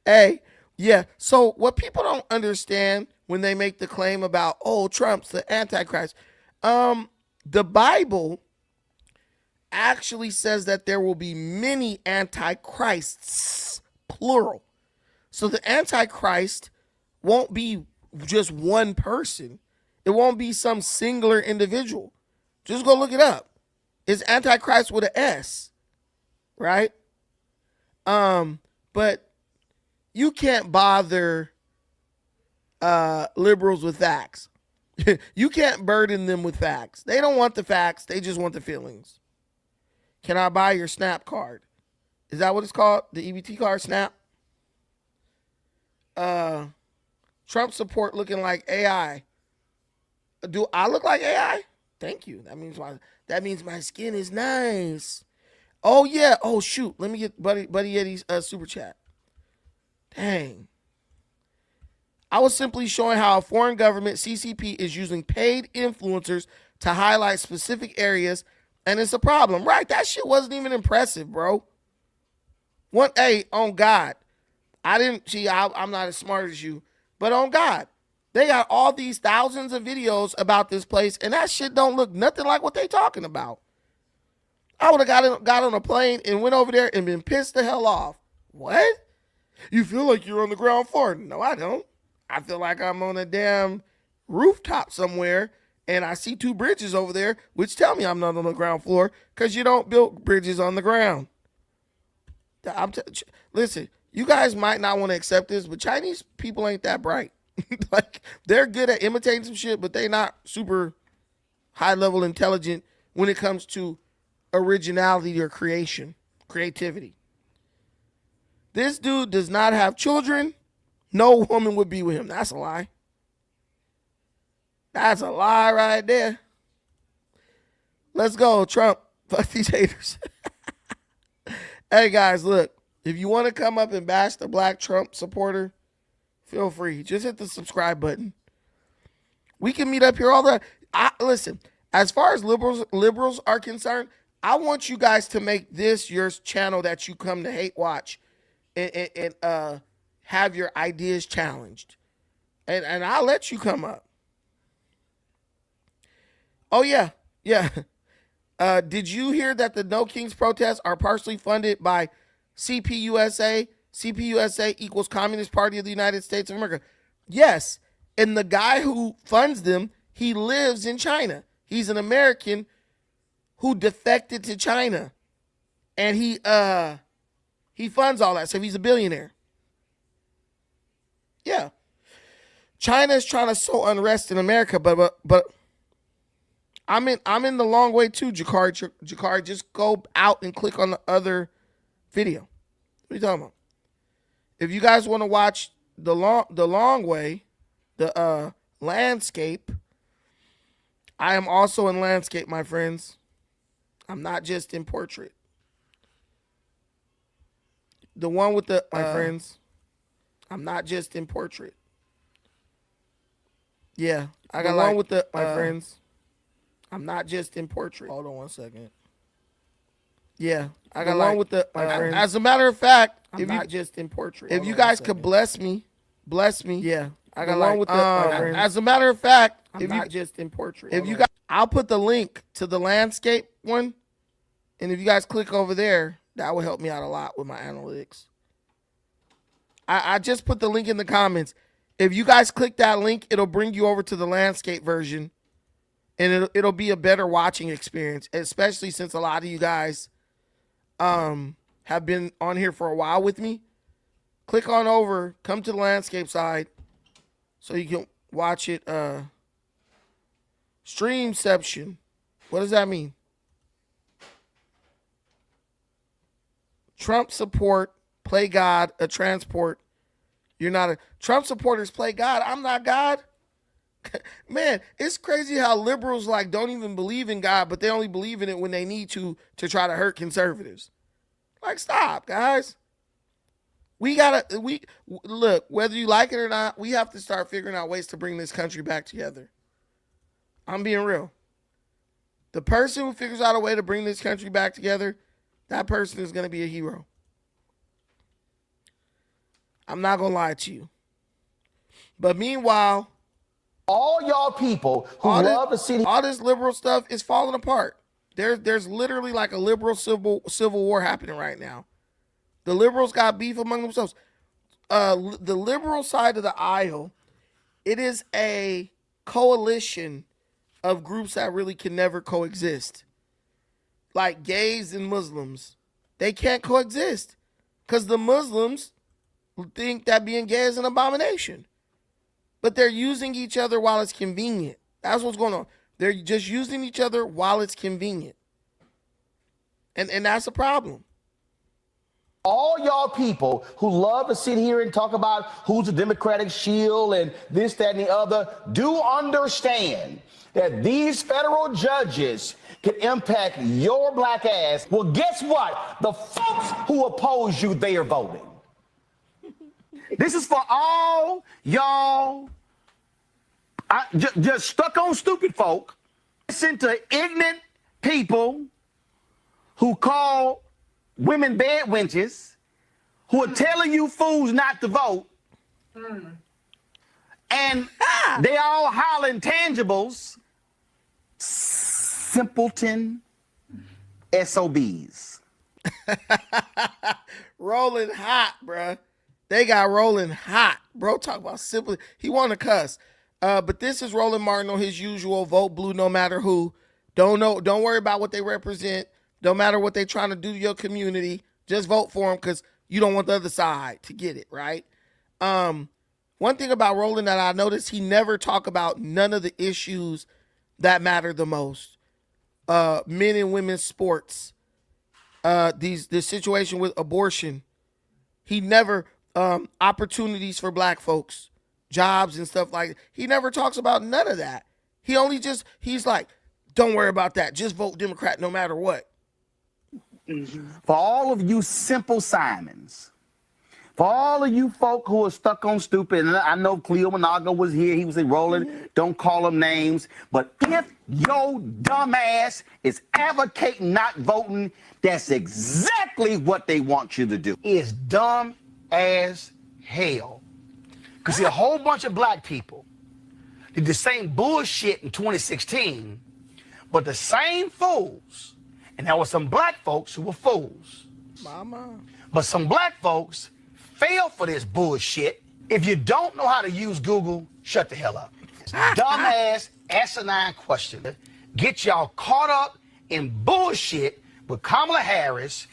hey, yeah. So what people don't understand when they make the claim about, oh, Trump's the Antichrist, the Bible actually says that there will be many antichrists, plural. So the Antichrist won't be just one person. It won't be some singular individual. Just go look it up. It's Antichrist with an S, right? But you can't bother liberals with facts. You can't burden them with facts. They don't want the facts. They just want the feelings. Can I buy your Snap card? Is that what it's called? The EBT card, Snap? Trump support looking like AI. Do I look like AI? Thank you. That means my skin is nice. Oh yeah. Oh shoot. Let me get Buddy Yeti's super chat. Dang. I was simply showing how a foreign government, CCP, is using paid influencers to highlight specific areas, and it's a problem. Right, that shit wasn't even impressive, bro. On God, I'm not as smart as you, but on God, they got all these thousands of videos about this place, and that shit don't look nothing like what they talking about. I would have got on a plane and went over there and been pissed the hell off. What? You feel like you're on the ground floor? No, I don't. I feel like I'm on a damn rooftop somewhere, and I see two bridges over there, which tell me I'm not on the ground floor, because you don't build bridges on the ground. Listen, you guys might not want to accept this, but Chinese people ain't that bright. Like, they're good at imitating some shit, but they not super high-level intelligent when it comes to originality or creativity. This dude does not have children. No woman would be with him. That's a lie. That's a lie right there. Let's go, Trump. Fuck these haters. Hey, guys, look. If you want to come up and bash the black Trump supporter, feel free. Just hit the subscribe button. We can meet up here all the time. Listen, as far as liberals are concerned, I want you guys to make this your channel that you come to hate watch and have your ideas challenged. And I'll let you come up. Oh, yeah. Yeah. Did you hear that the No Kings protests are partially funded by CPUSA? CPUSA equals Communist Party of the United States of America. Yes. And the guy who funds them, he lives in China. He's an American who defected to China. And he funds all that stuff. He's a billionaire. Yeah. China is trying to sow unrest in America, but I'm in the long way too, Jakar. Jakar, just go out and click on the other video. What are you talking about? If you guys want to watch the long way, the landscape, I am also in landscape, my friends. I'm not just in portrait. The one with the my friends. I'm not just in portrait. Yeah, I got one with the my friends. I'm not just in portrait. Hold on one second. Yeah, I got one with the my friends. As a matter of fact, I'm not just in portrait. If you guys could bless me. Yeah, I got one with the my friends. As a matter of fact, I'm not just in portrait. If you guys, I'll put the link to the landscape one, and if you guys click over there, that will help me out a lot with my analytics. I just put the link in the comments. If you guys click that link, it'll bring you over to the landscape version, and it'll be a better watching experience, especially since a lot of you guys have been on here for a while with me. Click on over, come to the landscape side, so you can watch it. Streamception. What does that mean? Trump support, play God, a transport, You're not a Trump supporters play God. I'm not God. Man, it's crazy how liberals like don't even believe in God, but they only believe in it when they need to try to hurt conservatives. Like, stop, guys. We look, whether you like it or not, we have to start figuring out ways to bring this country back together. I'm being real. The person who figures out a way to bring this country back together, that person is going to be a hero. I'm not going to lie to you. But meanwhile, all y'all people who love to see all this liberal stuff is falling apart. There's literally like a liberal civil war happening right now. The liberals got beef among themselves. The liberal side of the aisle, it is a coalition of groups that really can never coexist. Like gays and Muslims. They can't coexist because the Muslims think that being gay is an abomination. But they're using each other while it's convenient. That's what's going on. They're just using each other while it's convenient. And that's a problem. all y'all people who love to sit here and talk about who's a Democratic shield and this, that, and the other, do understand that these federal judges can impact your black ass. Well, guess what? The folks who oppose you, they are voting. This is for all y'all just stuck on stupid folk. Listen to ignorant people who call women bed wenches, who are telling you fools not to vote. And they all hollering tangibles. Simpleton SOBs. Rolling hot, bruh. They got rolling hot. Bro, talk about simply. He want to cuss. But this is Roland Martin on his usual vote blue no matter who. Don't worry about what they represent. Don't matter what they're trying to do to your community. Just vote for them because you don't want the other side to get it, right? One thing about Roland that I noticed, he never talk about none of the issues that matter the most. Men and women's sports. The situation with abortion. He never opportunities for black folks, jobs and stuff like that. He never talks about none of that. He's like, don't worry about that. Just vote Democrat no matter what. For all of you simple Simons, for all of you folk who are stuck on stupid, and I know Cleo Monago was here, he was rolling, don't call them names, but if your dumb ass is advocating not voting, that's exactly what they want you to do. It's dumb as hell. Because see, a whole bunch of black people did the same bullshit in 2016, but the same fools. And there were some black folks who were fools. Mama. But some black folks fell for this bullshit. If you don't know how to use Google, shut the hell up. Dumbass, asinine question. Get y'all caught up in bullshit with Kamala Harris.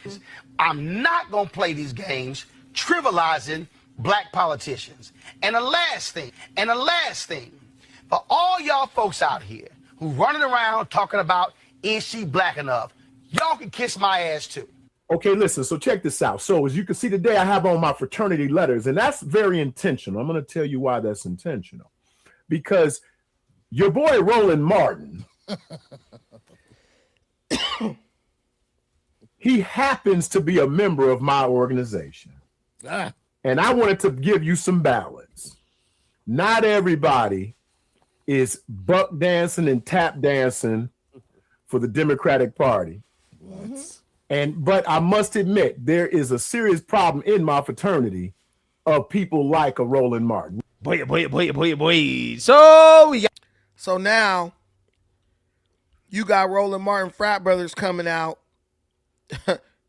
I'm not going to play these games trivializing black politicians. And the last thing, for all y'all folks out here who running around talking about, is she black enough? Y'all can kiss my ass too. Okay, listen, so check this out. So as you can see today, I have on my fraternity letters, and that's very intentional. I'm going to tell you why that's intentional. Because your boy Roland Martin, he happens to be a member of my organization. And I wanted to give you some balance. Not everybody is buck dancing and tap dancing for the Democratic Party. But I must admit, there is a serious problem in my fraternity of people like a Roland Martin. Boy. So now you got Roland Martin frat brothers coming out,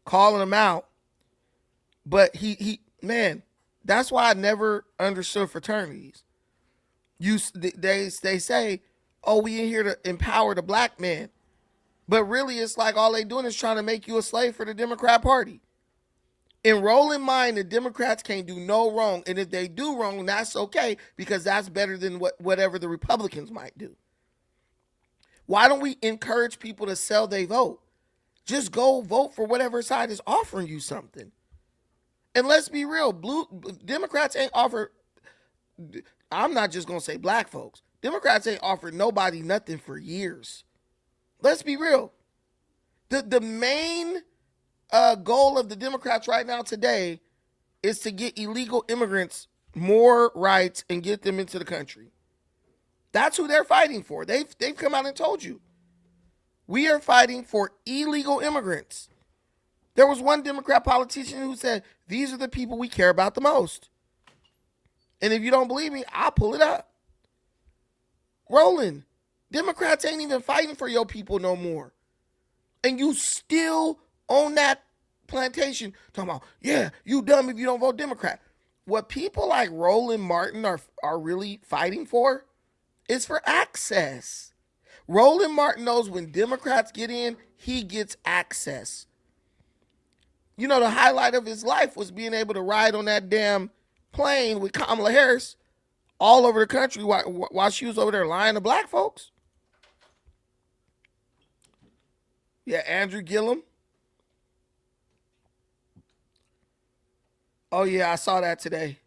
calling him out. But man, that's why I never understood fraternities. They say, oh, we in here to empower the black man. But really, it's like all they doing is trying to make you a slave for the Democrat Party. In Roland mind, the Democrats can't do no wrong. And if they do wrong, that's okay, because that's better than whatever the Republicans might do. Why don't we encourage people to sell their vote? Just go vote for whatever side is offering you something. And let's be real, Democrats ain't offered, I'm not just going to say black folks. Democrats ain't offered nobody nothing for years. Let's be real. The main goal of the Democrats right now today is to get illegal immigrants more rights and get them into the country. That's who they're fighting for. They've come out and told you. We are fighting for illegal immigrants. There was one Democrat politician who said, these are the people we care about the most. And if you don't believe me, I'll pull it up. Roland, Democrats ain't even fighting for your people no more. And you still own that plantation. Talking about, yeah, you dumb if you don't vote Democrat. What people like Roland Martin are really fighting for is for access. Roland Martin knows when Democrats get in, he gets access. You know, the highlight of his life was being able to ride on that damn plane with Kamala Harris all over the country while she was over there lying to black folks. Yeah, Andrew Gillum. Oh, yeah, I saw that today.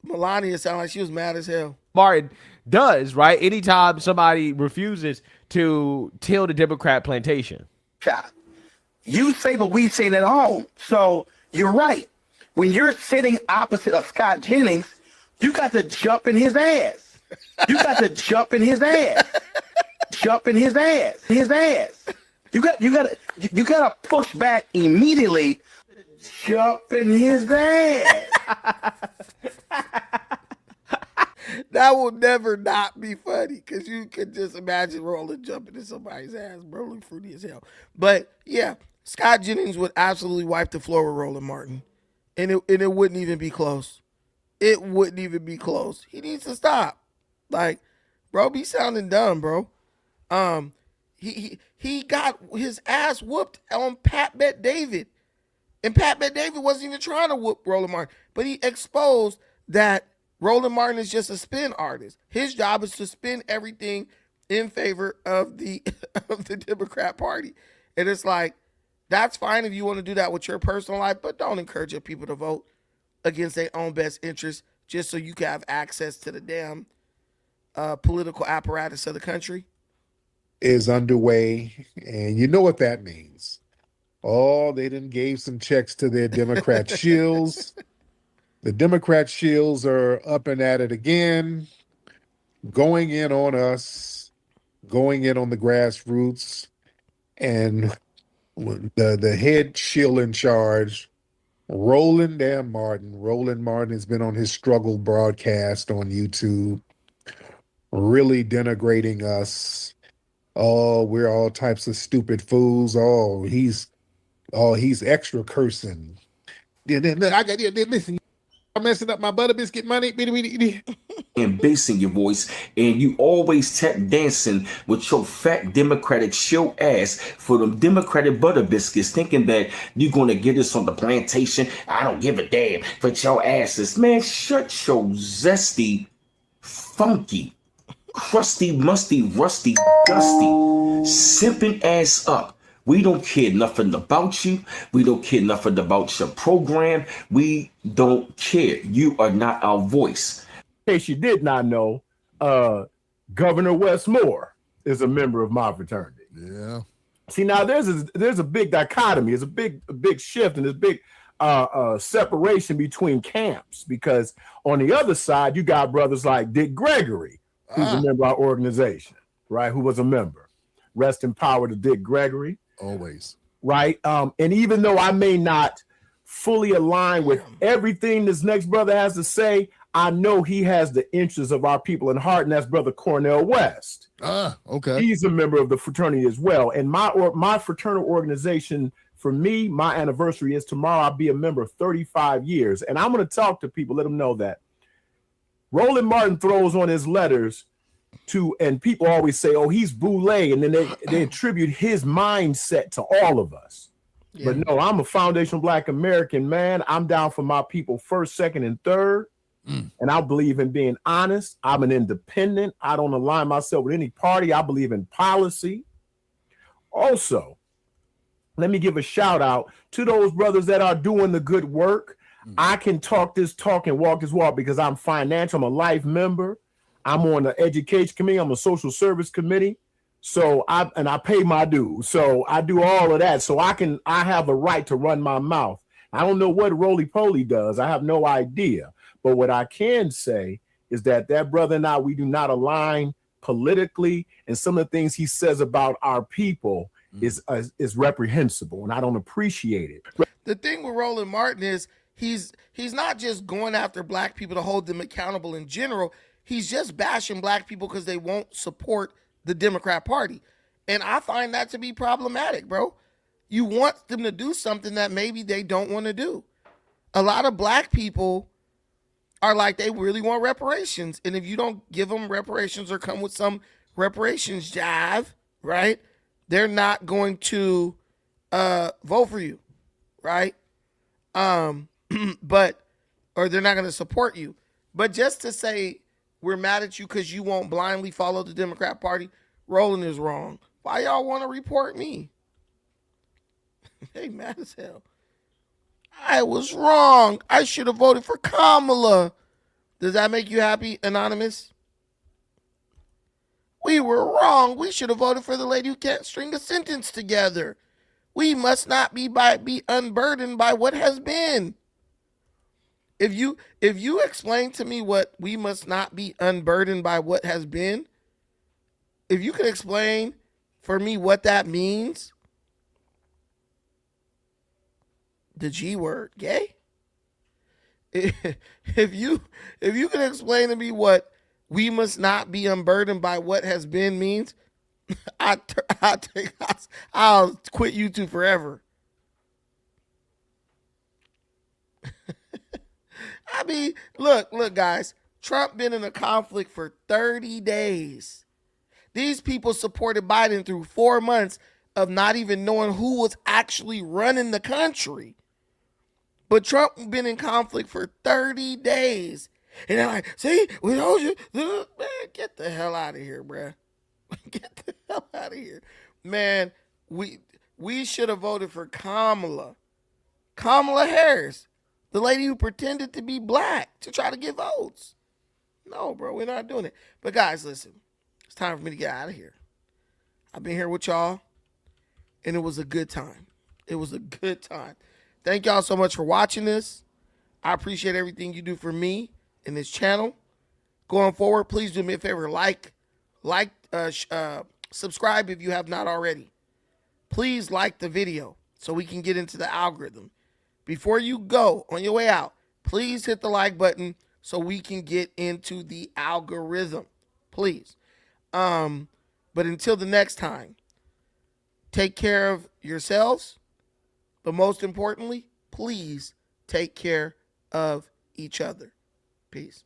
Melania sounded like she was mad as hell. Martin does, right? Anytime somebody refuses to till the Democrat plantation. You say what we say at home. So you're right. When you're sitting opposite of Scott Jennings, you got to jump in his ass. You got to jump in his ass. Jump in his ass. His ass. You got to push back immediately. Jump in his ass. That will never not be funny because you could just imagine Roland jumping in somebody's ass, bro. Look fruity as hell. But yeah, Scott Jennings would absolutely wipe the floor with Roland Martin, and it wouldn't even be close. It wouldn't even be close. He needs to stop. Like, bro, be sounding dumb, bro. He got his ass whooped on Pat Bet David, and Pat Bet David wasn't even trying to whoop Roland Martin, but he exposed that Roland Martin is just a spin artist. His job is to spin everything in favor of the Democrat Party. And it's like, that's fine if you want to do that with your personal life, but don't encourage your people to vote against their own best interests just so you can have access to the damn political apparatus of the country. Is underway, and you know what that means. Oh, they done gave some checks to their Democrat shills. The Democrat shills are up and at it again, going in on us, going in on the grassroots, and the head shill in charge, Roland Martin. Roland Martin has been on his struggle broadcast on YouTube, really denigrating us. Oh, we're all types of stupid fools. Oh, he's extra cursing. Listen, I'm messing up my butter biscuit money. And bass in your voice, and you always tap dancing with your fat Democratic show ass for them Democratic butter biscuits, thinking that you're gonna get us on the plantation. I don't give a damn for your asses. Man, shut your zesty, funky, crusty, musty, rusty, dusty, simping ass up. We don't care nothing about you. We don't care nothing about your program. We don't care. You are not our voice. In case you did not know, Governor Wes Moore is a member of my fraternity. Yeah. See, now there's a big dichotomy. There's a big shift, and there's big separation between camps, because on the other side you got brothers like Dick Gregory, who's a member of our organization, right? Who was a member. Rest in power to Dick Gregory. Always. Right. And even though I may not fully align with everything this next brother has to say, I know he has the interests of our people in heart, and that's Brother Cornel West. Okay. He's a member of the fraternity as well. And my fraternal organization, for me, my anniversary is tomorrow. I'll be a member of 35 years. And I'm going to talk to people, let them know that Roland Martin throws on his letters and people always say, oh, he's boule, and then they attribute his mindset to all of us. Yeah. But no, I'm a foundational Black American, man. I'm down for my people first, second, and third. And I believe in being honest. I'm an independent. I don't align myself with any party. I believe in policy. Also, let me give a shout out to those brothers that are doing the good work. I can talk this talk and walk this walk because I'm financial. I'm a life member. I'm on the education committee. I'm a social service committee. So I pay my dues. So I do all of that. So I have a right to run my mouth. I don't know what Roly Poly does. I have no idea. But what I can say is that brother and I, we do not align politically, and some of the things he says about our people is reprehensible, and I don't appreciate it. The thing with Roland Martin is he's not just going after black people to hold them accountable in general. He's just bashing black people because they won't support the Democrat Party. And I find that to be problematic, bro. You want them to do something that maybe they don't want to do. A lot of black people are like, they really want reparations. And if you don't give them reparations or come with some reparations jive, right, they're not going to vote for you, right? Or they're not going to support you. But just to say we're mad at you because you won't blindly follow the Democrat Party, Roland is wrong. Why y'all want to report me? They mad as hell. I was wrong. I should have voted for Kamala. Does that make you happy, Anonymous? We were wrong. We should have voted for the lady who can't string a sentence together. We must not be unburdened by what has been. If you explain to me what we must not be unburdened by what has been, if you can explain for me what that means, the G word, gay. If you can explain to me what we must not be unburdened by what has been means, I'll quit YouTube forever. I mean, look, guys. Trump been in a conflict for 30 days. These people supported Biden through 4 months of not even knowing who was actually running the country. But Trump been in conflict for 30 days. And they're like, see, we told you. Man, get the hell out of here, bruh. Get the hell out of here. Man, we should have voted for Kamala. Kamala Harris, the lady who pretended to be black to try to get votes. No, bro, we're not doing it. But guys, listen, it's time for me to get out of here. I've been here with y'all, and it was a good time. It was a good time. Thank y'all so much for watching this. I appreciate everything you do for me in this channel. Going forward, please do me a favor, subscribe if you have not already. Please like the video so we can get into the algorithm. Before you go on your way out, please hit the like button so we can get into the algorithm. Please. But until the next time, take care of yourselves. But most importantly, please take care of each other. Peace.